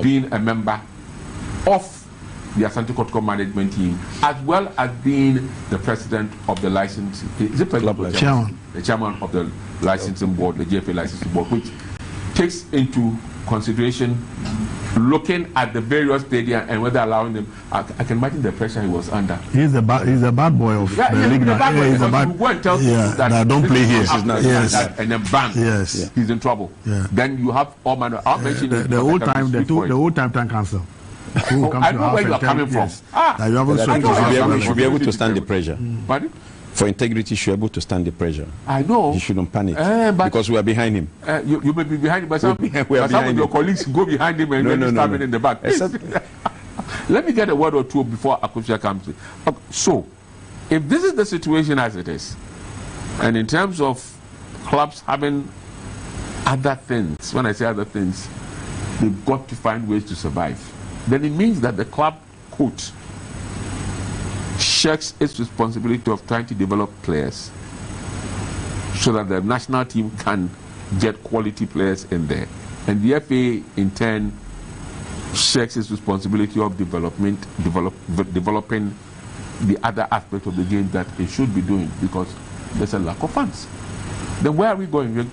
being a member of the Asante Kotoko management team, as well as being the president of the licensing, the chairman of the licensing board, the GFA licensing board, which takes into consideration looking at the various stadia and whether allowing them. I can imagine the pressure he was under. He's a bad boy of the league. He's a bad boy. That don't play here. And then bang, he's in trouble. Then you have all manner. I'll mention the old time time council. I know where you are coming from. You should be able to stand the pressure. Pardon? For integrity, you should be able to stand the pressure. I know. You shouldn't panic because we are behind him. You may be behind him, but some of your colleagues go behind him and then stab it in the back. Let me get a word or two before Akufia comes in. So, if this is the situation as it is, and in terms of clubs having other things, when I say other things, they've got to find ways to survive, then it means that the club coach shirks its responsibility of trying to develop players so that the national team can get quality players in there. And the FA, in turn, shirks its responsibility of developing the other aspect of the game that it should be doing because there's a lack of funds. Then where are we going?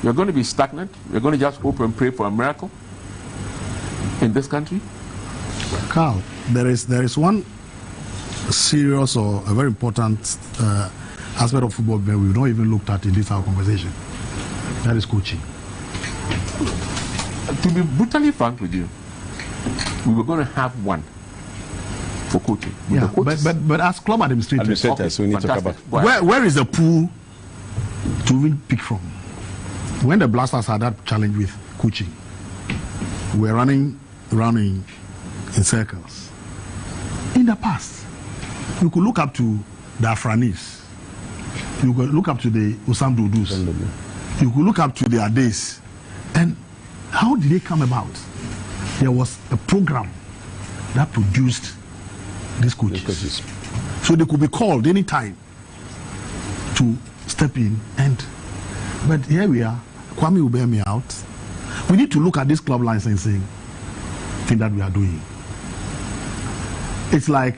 We're going to be stagnant. We're going to just hope and pray for a miracle in this country. Carl, there is one serious or a very important aspect of football that we've not even looked at in this our conversation. That is coaching. To be brutally frank with you, we were going to have one for coaching. Yeah, but as club administrators, we need to talk about where is the pool to even pick from? When the Blasters had that challenge with coaching, we were running in circles. In the past, you could look up to the Afranis, you could look up to the Osam Dodus, you could look up to the Ades. And how did they come about? There was a program that produced these coaches. So they could be called anytime to step in. But here we are. Kwame will bear me out. We need to look at this club licensing thing that we are doing. It's like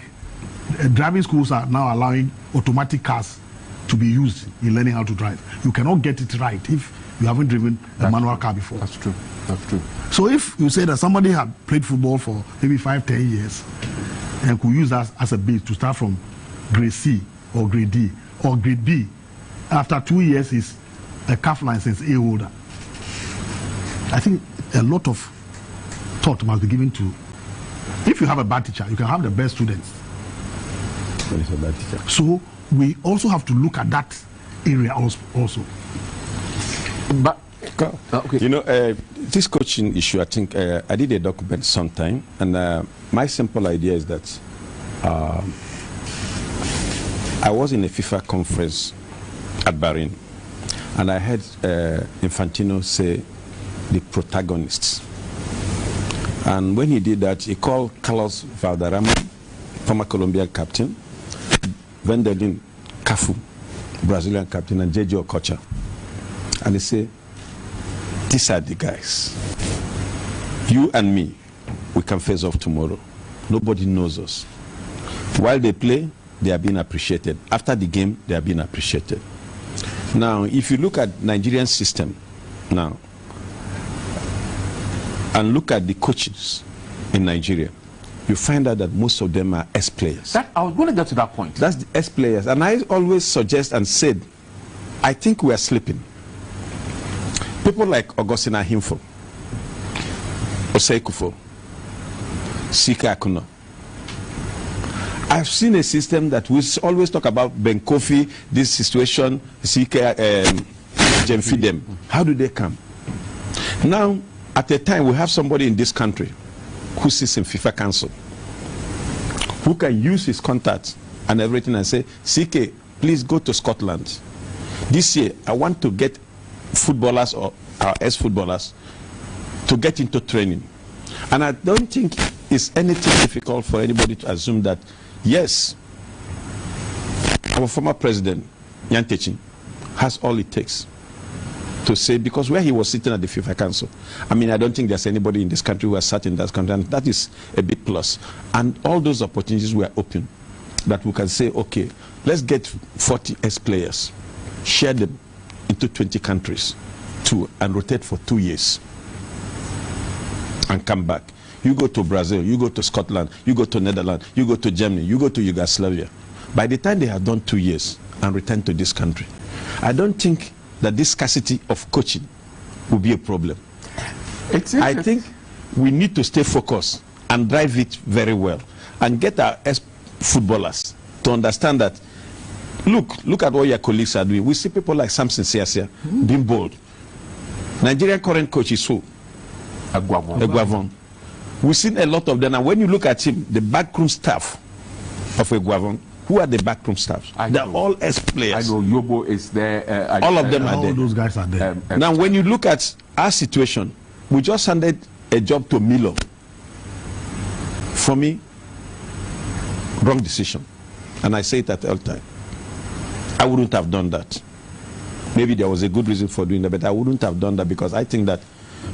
driving schools are now allowing automatic cars to be used in learning how to drive. You cannot get it right if you haven't driven a manual car before. That's true. That's true. So if you say that somebody had played football for maybe 5-10 years and could use that as a base to start from grade C or grade D or grade B, after 2 years is a CAF license A holder. I think a lot of thought must be given to, if you have a bad teacher, you can have the best students. What is a bad teacher? So we also have to look at that area also. But okay. You know, this coaching issue, I think I did a document sometime, and my simple idea is that I was in a FIFA conference at Bahrain, and I heard Infantino say the protagonists. And when he did that, he called Carlos Valderrama, former Colombian captain, Vendelin Cafu, Brazilian captain, and J.J. Okocha. And he said, these are the guys. You and me, we can face off tomorrow. Nobody knows us. While they play, they are being appreciated. After the game, they are being appreciated. Now, if you look at Nigerian system now, and look at the coaches in Nigeria, you find out that most of them are ex-players. I was going to get to that point. That's the ex-players. And I always suggest and said, I think we are sleeping. People like Augustine Ahimfo, Osei Kufo, Sika Akuno. I've seen a system that we always talk about Ben Kofi, this situation, Sika, Jemfidem. How do they come? Now, at a time, we have somebody in this country who sits in FIFA Council, who can use his contacts and everything and say, CK, please go to Scotland. This year, I want to get footballers or our ex-footballers to get into training. And I don't think it's anything difficult for anybody to assume that, yes, our former president, Nyan Techin, has all it takes to say, because where he was sitting at the FIFA Council, I mean, I don't think there's anybody in this country who has sat in that country, and that is a big plus. And all those opportunities were open, that we can say, okay, let's get 40 ex-players, share them into 20 countries, and rotate for 2 years, and come back. You go to Brazil, you go to Scotland, you go to Netherlands, you go to Germany, you go to Yugoslavia. By the time they have done 2 years and return to this country, I don't think that this scarcity of coaching will be a problem. I think we need to stay focused and drive it very well and get our ex-footballers to understand that, look at what your colleagues are doing. We see people like Samson Siasia being bold. Nigerian current coach is who? Eguavon. We've seen a lot of them, and when you look at him, the backroom staff of Eguavon, who are the backroom staffs? They're all ex-players. I know Yeboah is there. All of them are there. All those guys are there. Now, when you look at our situation, we just handed a job to Milo. For me, wrong decision. And I say it at all time. I wouldn't have done that. Maybe there was a good reason for doing that, but I wouldn't have done that, because I think that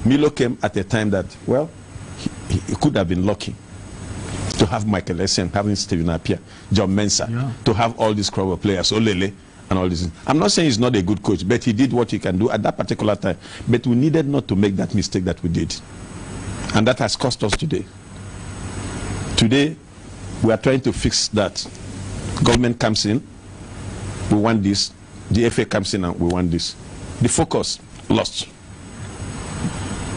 Milo came at a time that, well, he could have been lucky to have Michael Essien, having Steven Appiah, John Mensah, to have all these crowd of players, Olele, and all this. I'm not saying he's not a good coach, but he did what he can do at that particular time. But we needed not to make that mistake that we did. And that has cost us today. Today, we are trying to fix that. Government comes in, we want this. The FA comes in and we want this. The focus lost.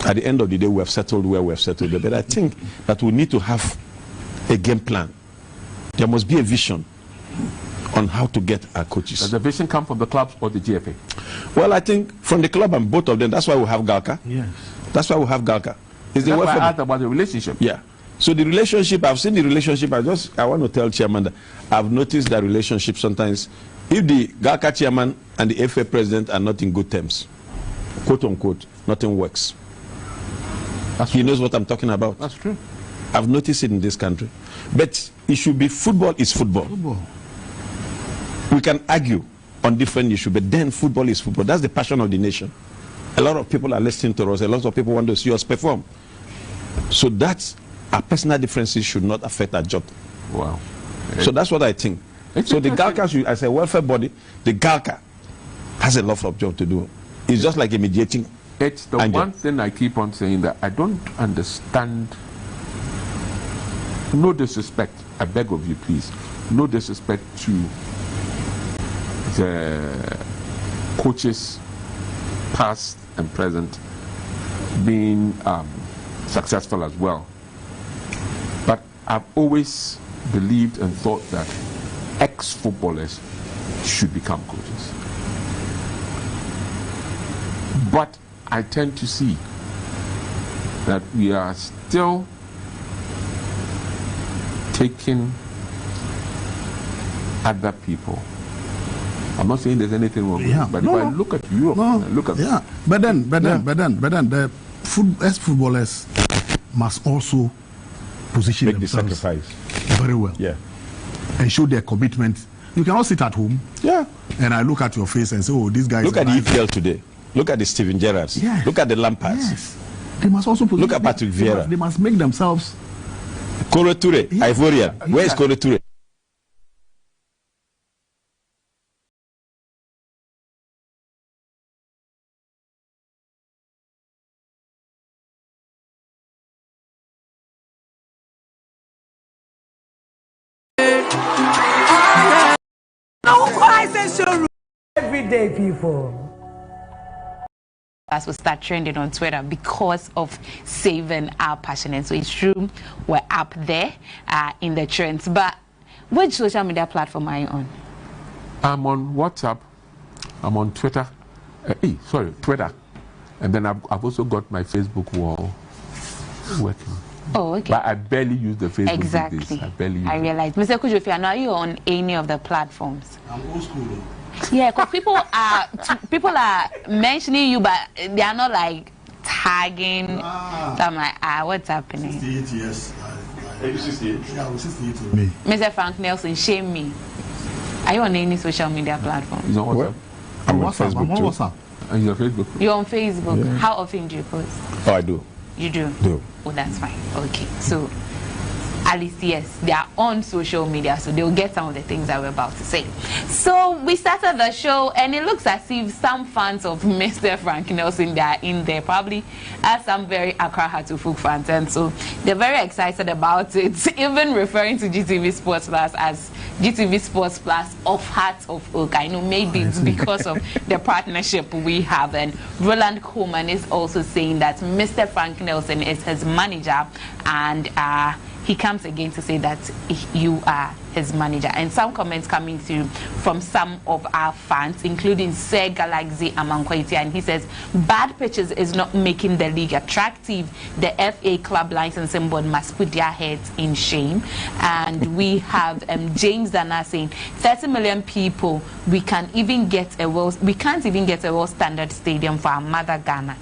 At the end of the day, we have settled where we have settled. But I think that we need to have a game plan. There must be a vision on how to get our coaches. Does the vision come from the clubs or the GFA? Well, I think from the club and both of them. That's why we have Galka. Yes. That's why we have Galka. That's why I asked about the relationship. Yeah. So the relationship, I've seen the relationship. I want to tell Chairman that I've noticed that relationship sometimes, if the Galka chairman and the FA president are not in good terms, quote unquote, nothing works. He knows what I'm talking about. That's true. I've noticed it in this country. But it should be football is football. We can argue on different issues, but then football is football. That's the passion of the nation. A lot of people are listening to us. A lot of people want to see us perform. So that's our personal differences should not affect our job. Wow. So that's what I think. So the GALCA should, as a welfare body, the GALCA has a lot of job to do. It's just like a mediating. It's the one thing I keep on saying that I don't understand. No disrespect, I beg of you, please. No disrespect to the coaches, past and present, being successful as well. But I've always believed and thought that ex-footballers should become coaches. But I tend to see that we are still taking other people. I'm not saying there's anything wrong with it, but if I look at Europe, look at but then the ex-footballers must also position make themselves the sacrifice very well. Yeah. And show their commitment. You cannot sit at home. Yeah. And I look at your face and say, oh, these guys. Look at the EPL today. Look at the Steven Gerrards. Yes. Look at the Lampards. Yes. They must also look at Patrick Vieira. They must make themselves. Kolo Toure, Ivorian. Where is Kolo Toure? Everyday people. Us will start trending on Twitter because of saving our passion. And so it's true, we're up there in the trends. But which social media platform are you on? I'm on WhatsApp, I'm on Twitter, Twitter. And then I've also got my Facebook wall working. Oh, okay. But I barely use the Facebook. Exactly. These days. I barely use I realize. Mr. Kujofi, are you on any of the platforms? I'm old school. Yeah, because people are mentioning you, but they are not like tagging. So I'm like, what's happening? 68 years. Are you 68? Yeah, I'm 68. Me. Mr. Frank Nelson, shame me. Are you on any social media platform? He's on WhatsApp. I'm on Facebook I'm on too. WhatsApp. And he's on Facebook. You're on Facebook. Yeah. How often do you post? Oh, I do. You do? Do. Oh, that's fine. Okay. So, at least, yes, they are on social media, so they'll get some of the things that we're about to say. So, we started the show, and it looks as if some fans of Mr. Frank Nelson, they are in there, probably as some very Accra Hatufuk fans, and so they're very excited about it, even referring to GTV Sports Plus as GTV Sports Plus of Heart of Oak. I know maybe it's because of the partnership we have, and Roland Coleman is also saying that Mr. Frank Nelson is his manager, and he comes again to say that you are his manager. And some comments coming through from some of our fans, including Sir Galaxy Amankweti, and he says, bad pitches is not making the league attractive. The FA club licensing board must put their heads in shame. And we have James Dana saying, 30 million people, we can't even get a world standard stadium for our mother Ghana.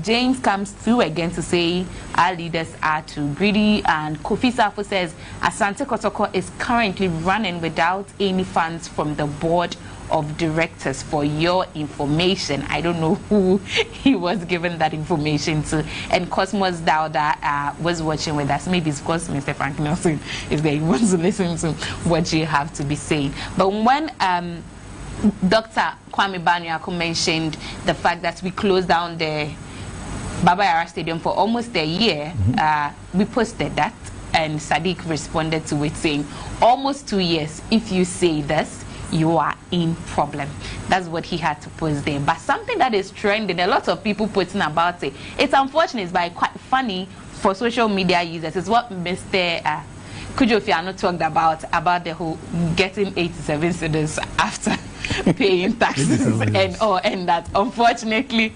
James comes through again to say our leaders are too greedy, and Kofi Safo says Asante Kotoko is currently running without any funds from the board of directors. For your information, I don't know who he was given that information to. And Cosmos Dauda was watching with us. Maybe it's because Mr. Frank Nelson is there. He wants to listen to what you have to be saying. But when Dr. Kwame Banyako mentioned the fact that we closed down the Baba Yara Stadium for almost a year, we posted that, and Sadiq responded to it saying, almost 2 years, if you say this, you are in problem. That's what he had to post there. But something that is trending, a lot of people putting about it, it's unfortunate, but quite funny for social media users, is what Mr. Kujofiano talked about the whole getting 87 cedis after paying taxes and that unfortunately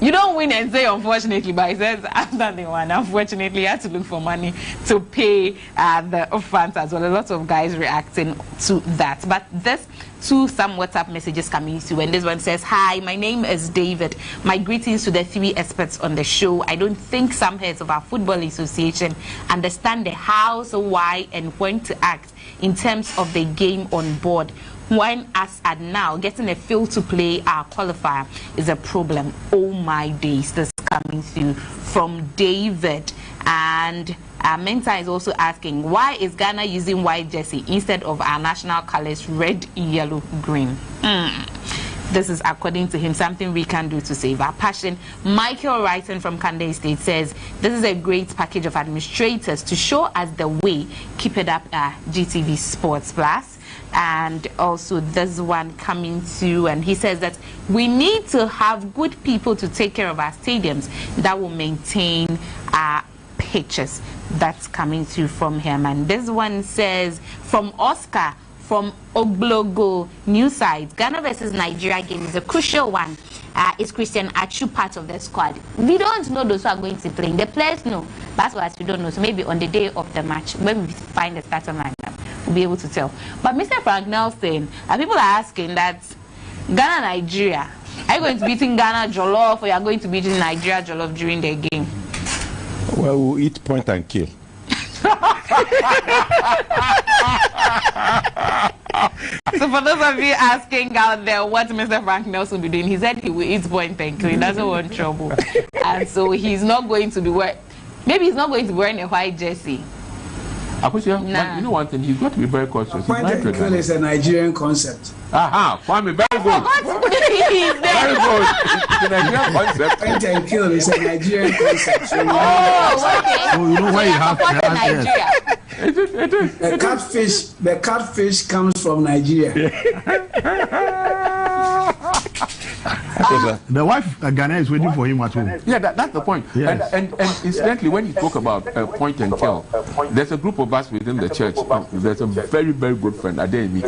you don't win and say unfortunately, but he says after the one, unfortunately, you had to look for money to pay the fans as well. A lot of guys reacting to that. But there's some WhatsApp messages coming through, and this one says, "Hi, my name is David. My greetings to the three experts on the show. I don't think some heads of our football association understand the how, so why, and when to act in terms of the game on board. When us at now getting a field to play our qualifier is a problem. Oh my days." This coming through from David. And Menta is also asking, why is Ghana using white jersey instead of our national colors, red, yellow, green? This is, according to him, something we can do to save our passion. Michael Wrighton from Kande State says, this is a great package of administrators to show us the way. Keep it up, GTV Sports Plus. And also this one coming through, and he says that we need to have good people to take care of our stadiums that will maintain our pitches. That's coming through from him. And this one says, from Oscar from Oglogo News Site, Ghana versus Nigeria game is a crucial one. Is Christian Achu part of the squad? We don't know those who are going to play. The players know, that's what we don't know. So maybe on the day of the match, when we find the starting lineup, we'll be able to tell. But Mr. Frank Nelson, people are asking that Ghana, Nigeria, are you going to be eating Ghana jollof, or you are going to be eating Nigeria jollof during the game? Well, we'll eat point and kill. So for those of you asking out there what Mr. Frank Nelson will be doing, he said he will eat point and kill. He doesn't want trouble. And so he's not going to be wearing, maybe he's not going to be wearing a white jersey. You know one thing, he's got to be very cautious. Point and kill is a Nigerian concept. Aha, Kwame, very good. Very good. It's a Nigerian concept. Point and kill is a Nigerian concept. So okay. So you know why you have Nigeria. It is. The catfish comes from Nigeria. The wife Ghana is waiting for him at home. Yeah, that's the point. Yes. And incidentally, when you talk about point and kill, there's a group of us within the church. There's a very, very good friend, Ademi.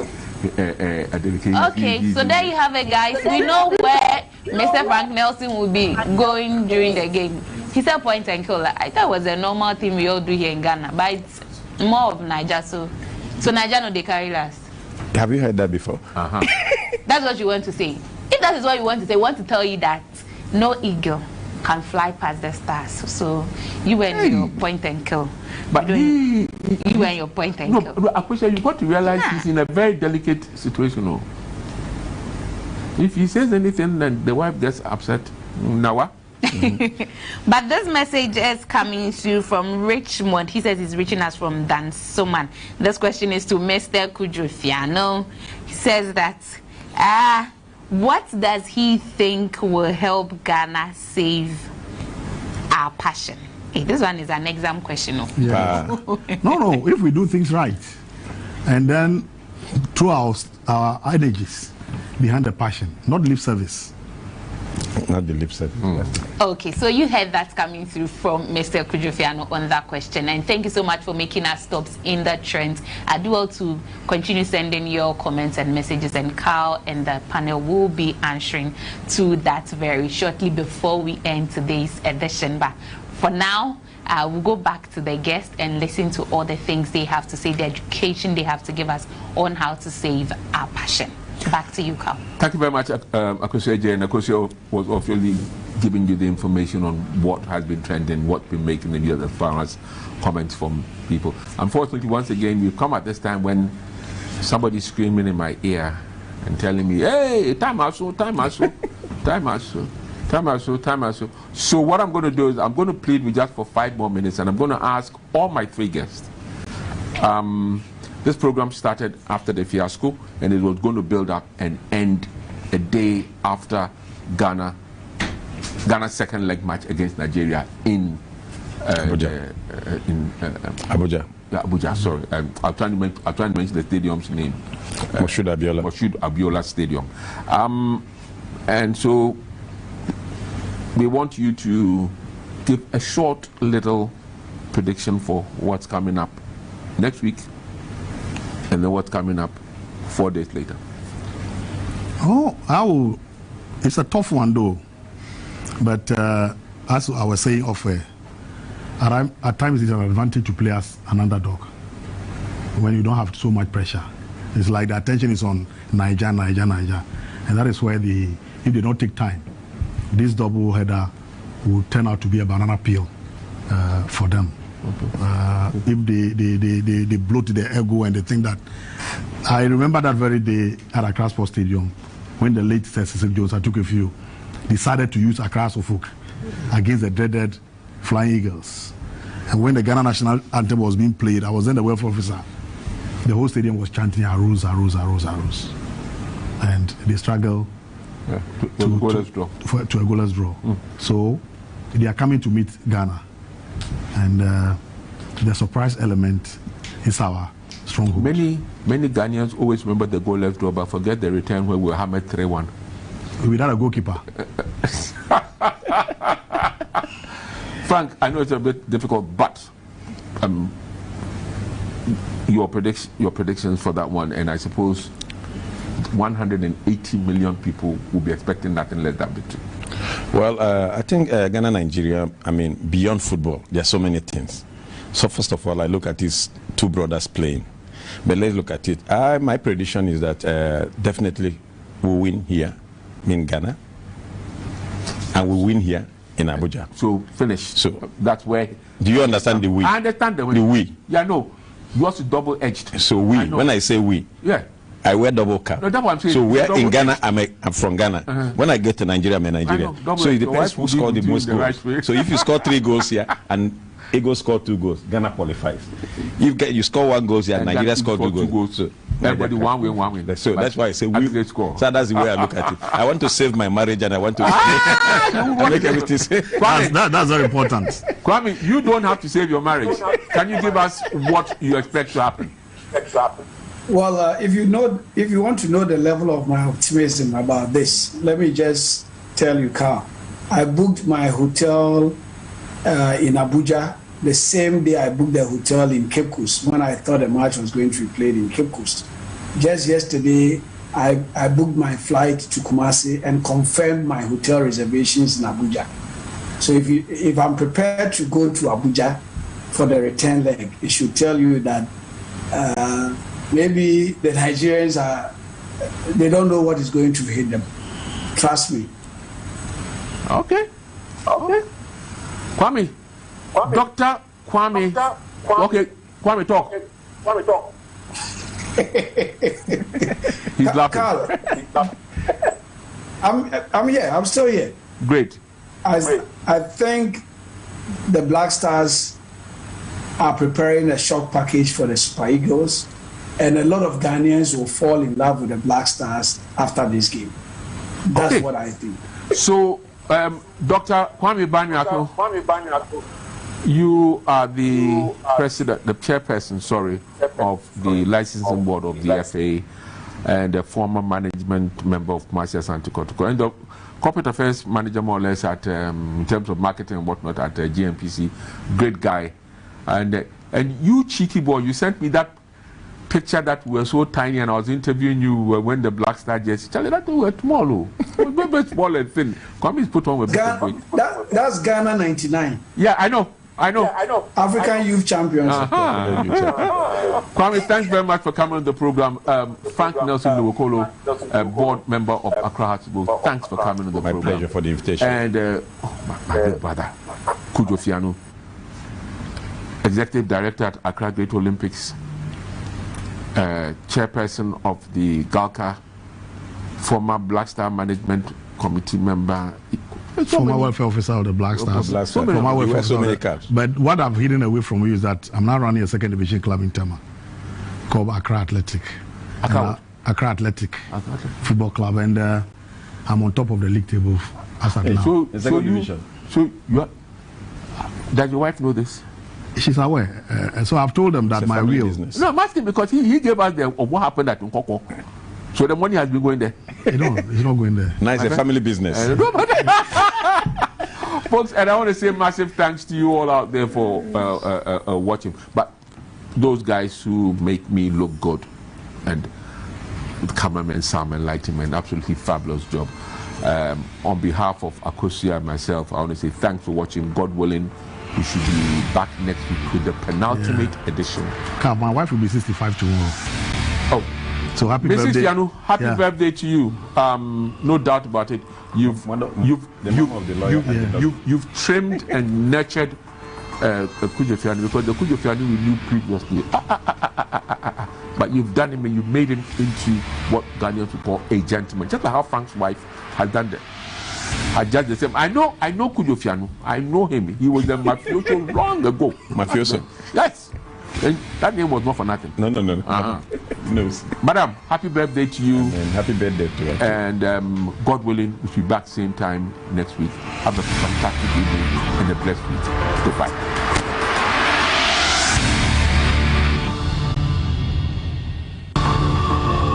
Okay, so there you have it, guys. We know where Mr. Frank Nelson will be going during the game. He said point and kill. I thought it was a normal thing we all do here in Ghana, but it's more of Niger. So Niger no they carry last. Have you heard that before? That's what you want to say. If that is what you want to say, I want to tell you that no eagle can fly past the stars. So you and your point and kill. But you and your point and kill. No, Akwesha, you've got to realize he's in a very delicate situation. No? If he says anything, then the wife gets upset. Nawa? But this message is coming through from Richmond. He says he's reaching us from Dansoman. This question is to Mr. Kudrofiano. He says that what does he think will help Ghana save our passion? Hey, this one is an exam question. Yeah. No, if we do things right, and then through our energies behind the passion, not lip service. Not the lip service. Okay, so you heard that coming through from Mr. Kudrofiano on that question, and thank you so much for making our stops in the trend. I do want to continue sending your comments and messages, and Carl and the panel will be answering to that very shortly before we end today's edition. But for now, we'll go back to the guest and listen to all the things they have to say, the education they have to give us on how to save our passion. Back to you, Carl. Thank you very much, Akosio J. And Akosio was obviously giving you the information on what has been trending, what's been making the news as far as comments from people. Unfortunately, once again, we've come at this time when somebody's screaming in my ear and telling me, hey, time out, time out, time out, time out, time out. So what I'm going to do is I'm going to plead with just for 5 more minutes, and I'm going to ask all my 3 guests. This program started after the fiasco, and it was going to build up and end a day after Ghana's second leg match against Nigeria in Abuja. Abuja. Abuja, sorry. I'm trying to mention the stadium's name. Moshood Abiola. Moshood Abiola Stadium. And so we want you to give a short little prediction for what's coming up next week, and then what's coming up 4 days later. Oh, it's a tough one though. But as I was saying off air, at times it's an advantage to play as an underdog when you don't have so much pressure. It's like the attention is on Niger, and that is where if they don't take time, this double header will turn out to be a banana peel for them. If they bloat their ego and they think that. I remember that very day at Accra Sports Stadium when the late Cecil Jones, I took a few, decided to use Accra Suffolk against the dreaded Flying Eagles. And when the Ghana national anthem was being played, I was then the welfare officer. The whole stadium was chanting Arose, Arose, Arose, Arose. And they struggled to a goalless draw. So they are coming to meet Ghana. And the surprise element is our stronghold. Many Ghanaians always remember the goalless draw, but forget the return where we were hammered 3-1. Without a goalkeeper. Frank, I know it's a bit difficult, but your predictions for that one, and I suppose 180 million people will be expecting nothing less than victory. Well, I think Ghana, Nigeria, beyond football, there are so many things. So first of all, I look at these two brothers playing. But let's look at it. My prediction is that definitely we'll win here in Ghana, and we'll win here in Abuja. So finish. So that's where. Do you understand the we? I understand the we. The we. Yeah, no. Yours is double-edged. So we. When I say we. Yeah. I wear double cap. No, that's what I'm saying. So we're in Ghana. I'm from Ghana. When I get to Nigeria, I'm a Nigerian. So it depends who scored the most goals. So if you score 3 goals here and Eagles score 2 goals, Ghana qualifies. If you score 1 goal here, Nigeria score 2 goals. So everybody one win. So that's why I say we score. So that's the way I look at it. I want to save my marriage and I want to make everything safe. That's very important. Kwame, you don't have to save your marriage. Can you give us what you expect to happen? Well, if you want to know the level of my optimism about this, let me just tell you, Carl. I booked my hotel in Abuja the same day I booked the hotel in Cape Coast when I thought the match was going to be played in Cape Coast. Just yesterday, I booked my flight to Kumasi and confirmed my hotel reservations in Abuja. So if I'm prepared to go to Abuja for the return leg, it should tell you that maybe the Nigerians they don't know what is going to hit them. Trust me. Okay. Kwame. Dr. Kwame. Okay, Kwame, talk. He's laughing. Carl, I'm here. I'm still here. Great. I think the Black Stars are preparing a shock package for the Super Eagles, and a lot of Ghanaians will fall in love with the Black Stars after this game. That's what I think. So, Dr. Kwame Banyako, you are the president, the chairperson, of the licensing board of the FA, and a former management member of Kumasi Asante Kotoko, and the corporate affairs manager more or less at in terms of marketing and whatnot at GNPC. Great guy, and you cheeky boy, you sent me that picture that we were so tiny, and I was interviewing you when the Black Star jersey. Charlie, that thing was small, very small and thin. Kwame's put on with that's Ghana '99. Yeah, I know. African Youth Champions. Kwame, thanks very much for coming on the program. Frank Nelson Luwokolo, board member of Accra Hospital. Thanks for coming on the program. My pleasure for the invitation. And my big brother, Kujo Fiano, executive director at Accra Great Olympics, chairperson of the Galka, former Black Star Management Committee member. Former welfare officer of the Black Stars. Former welfare officer. But what I've hidden away from you is that I'm now running a second division club in Tema called Accra Athletic. Accra Athletic Football Club, and I'm on top of the league table as of now. So does your wife know this? She's aware. So I've told them that my real business. No, I'm asking because he gave us what happened at Nkoko. So the money has been going there. No, it's not going there. Nice, a family business. Folks, and I want to say massive thanks to you all out there for watching. But those guys who make me look good, and with cameraman Sam and lighting, absolutely fabulous job. On behalf of Akosia and myself, I want to say thanks for watching. God willing, we should be back next week with the penultimate edition. My wife will be 65 tomorrow. Oh, so happy Mrs. birthday! Yanu, happy birthday to you. No doubt about it. You've trimmed and nurtured Kujo Fianu, because the Kujo Fianu we knew previously. But you've done him and you've made him into what Ghanaians would call a gentleman. Just like how Frank's wife has done that. I judge the same. I know Kujo Fianu. I know him. He was a mafioso long ago. Mafioso? Yes. And that name was not for nothing. No. Uh-huh. No. Madam, happy birthday to you. And happy birthday to us. And God willing, we'll be back same time next week. Have a fantastic evening and a blessed week. Goodbye.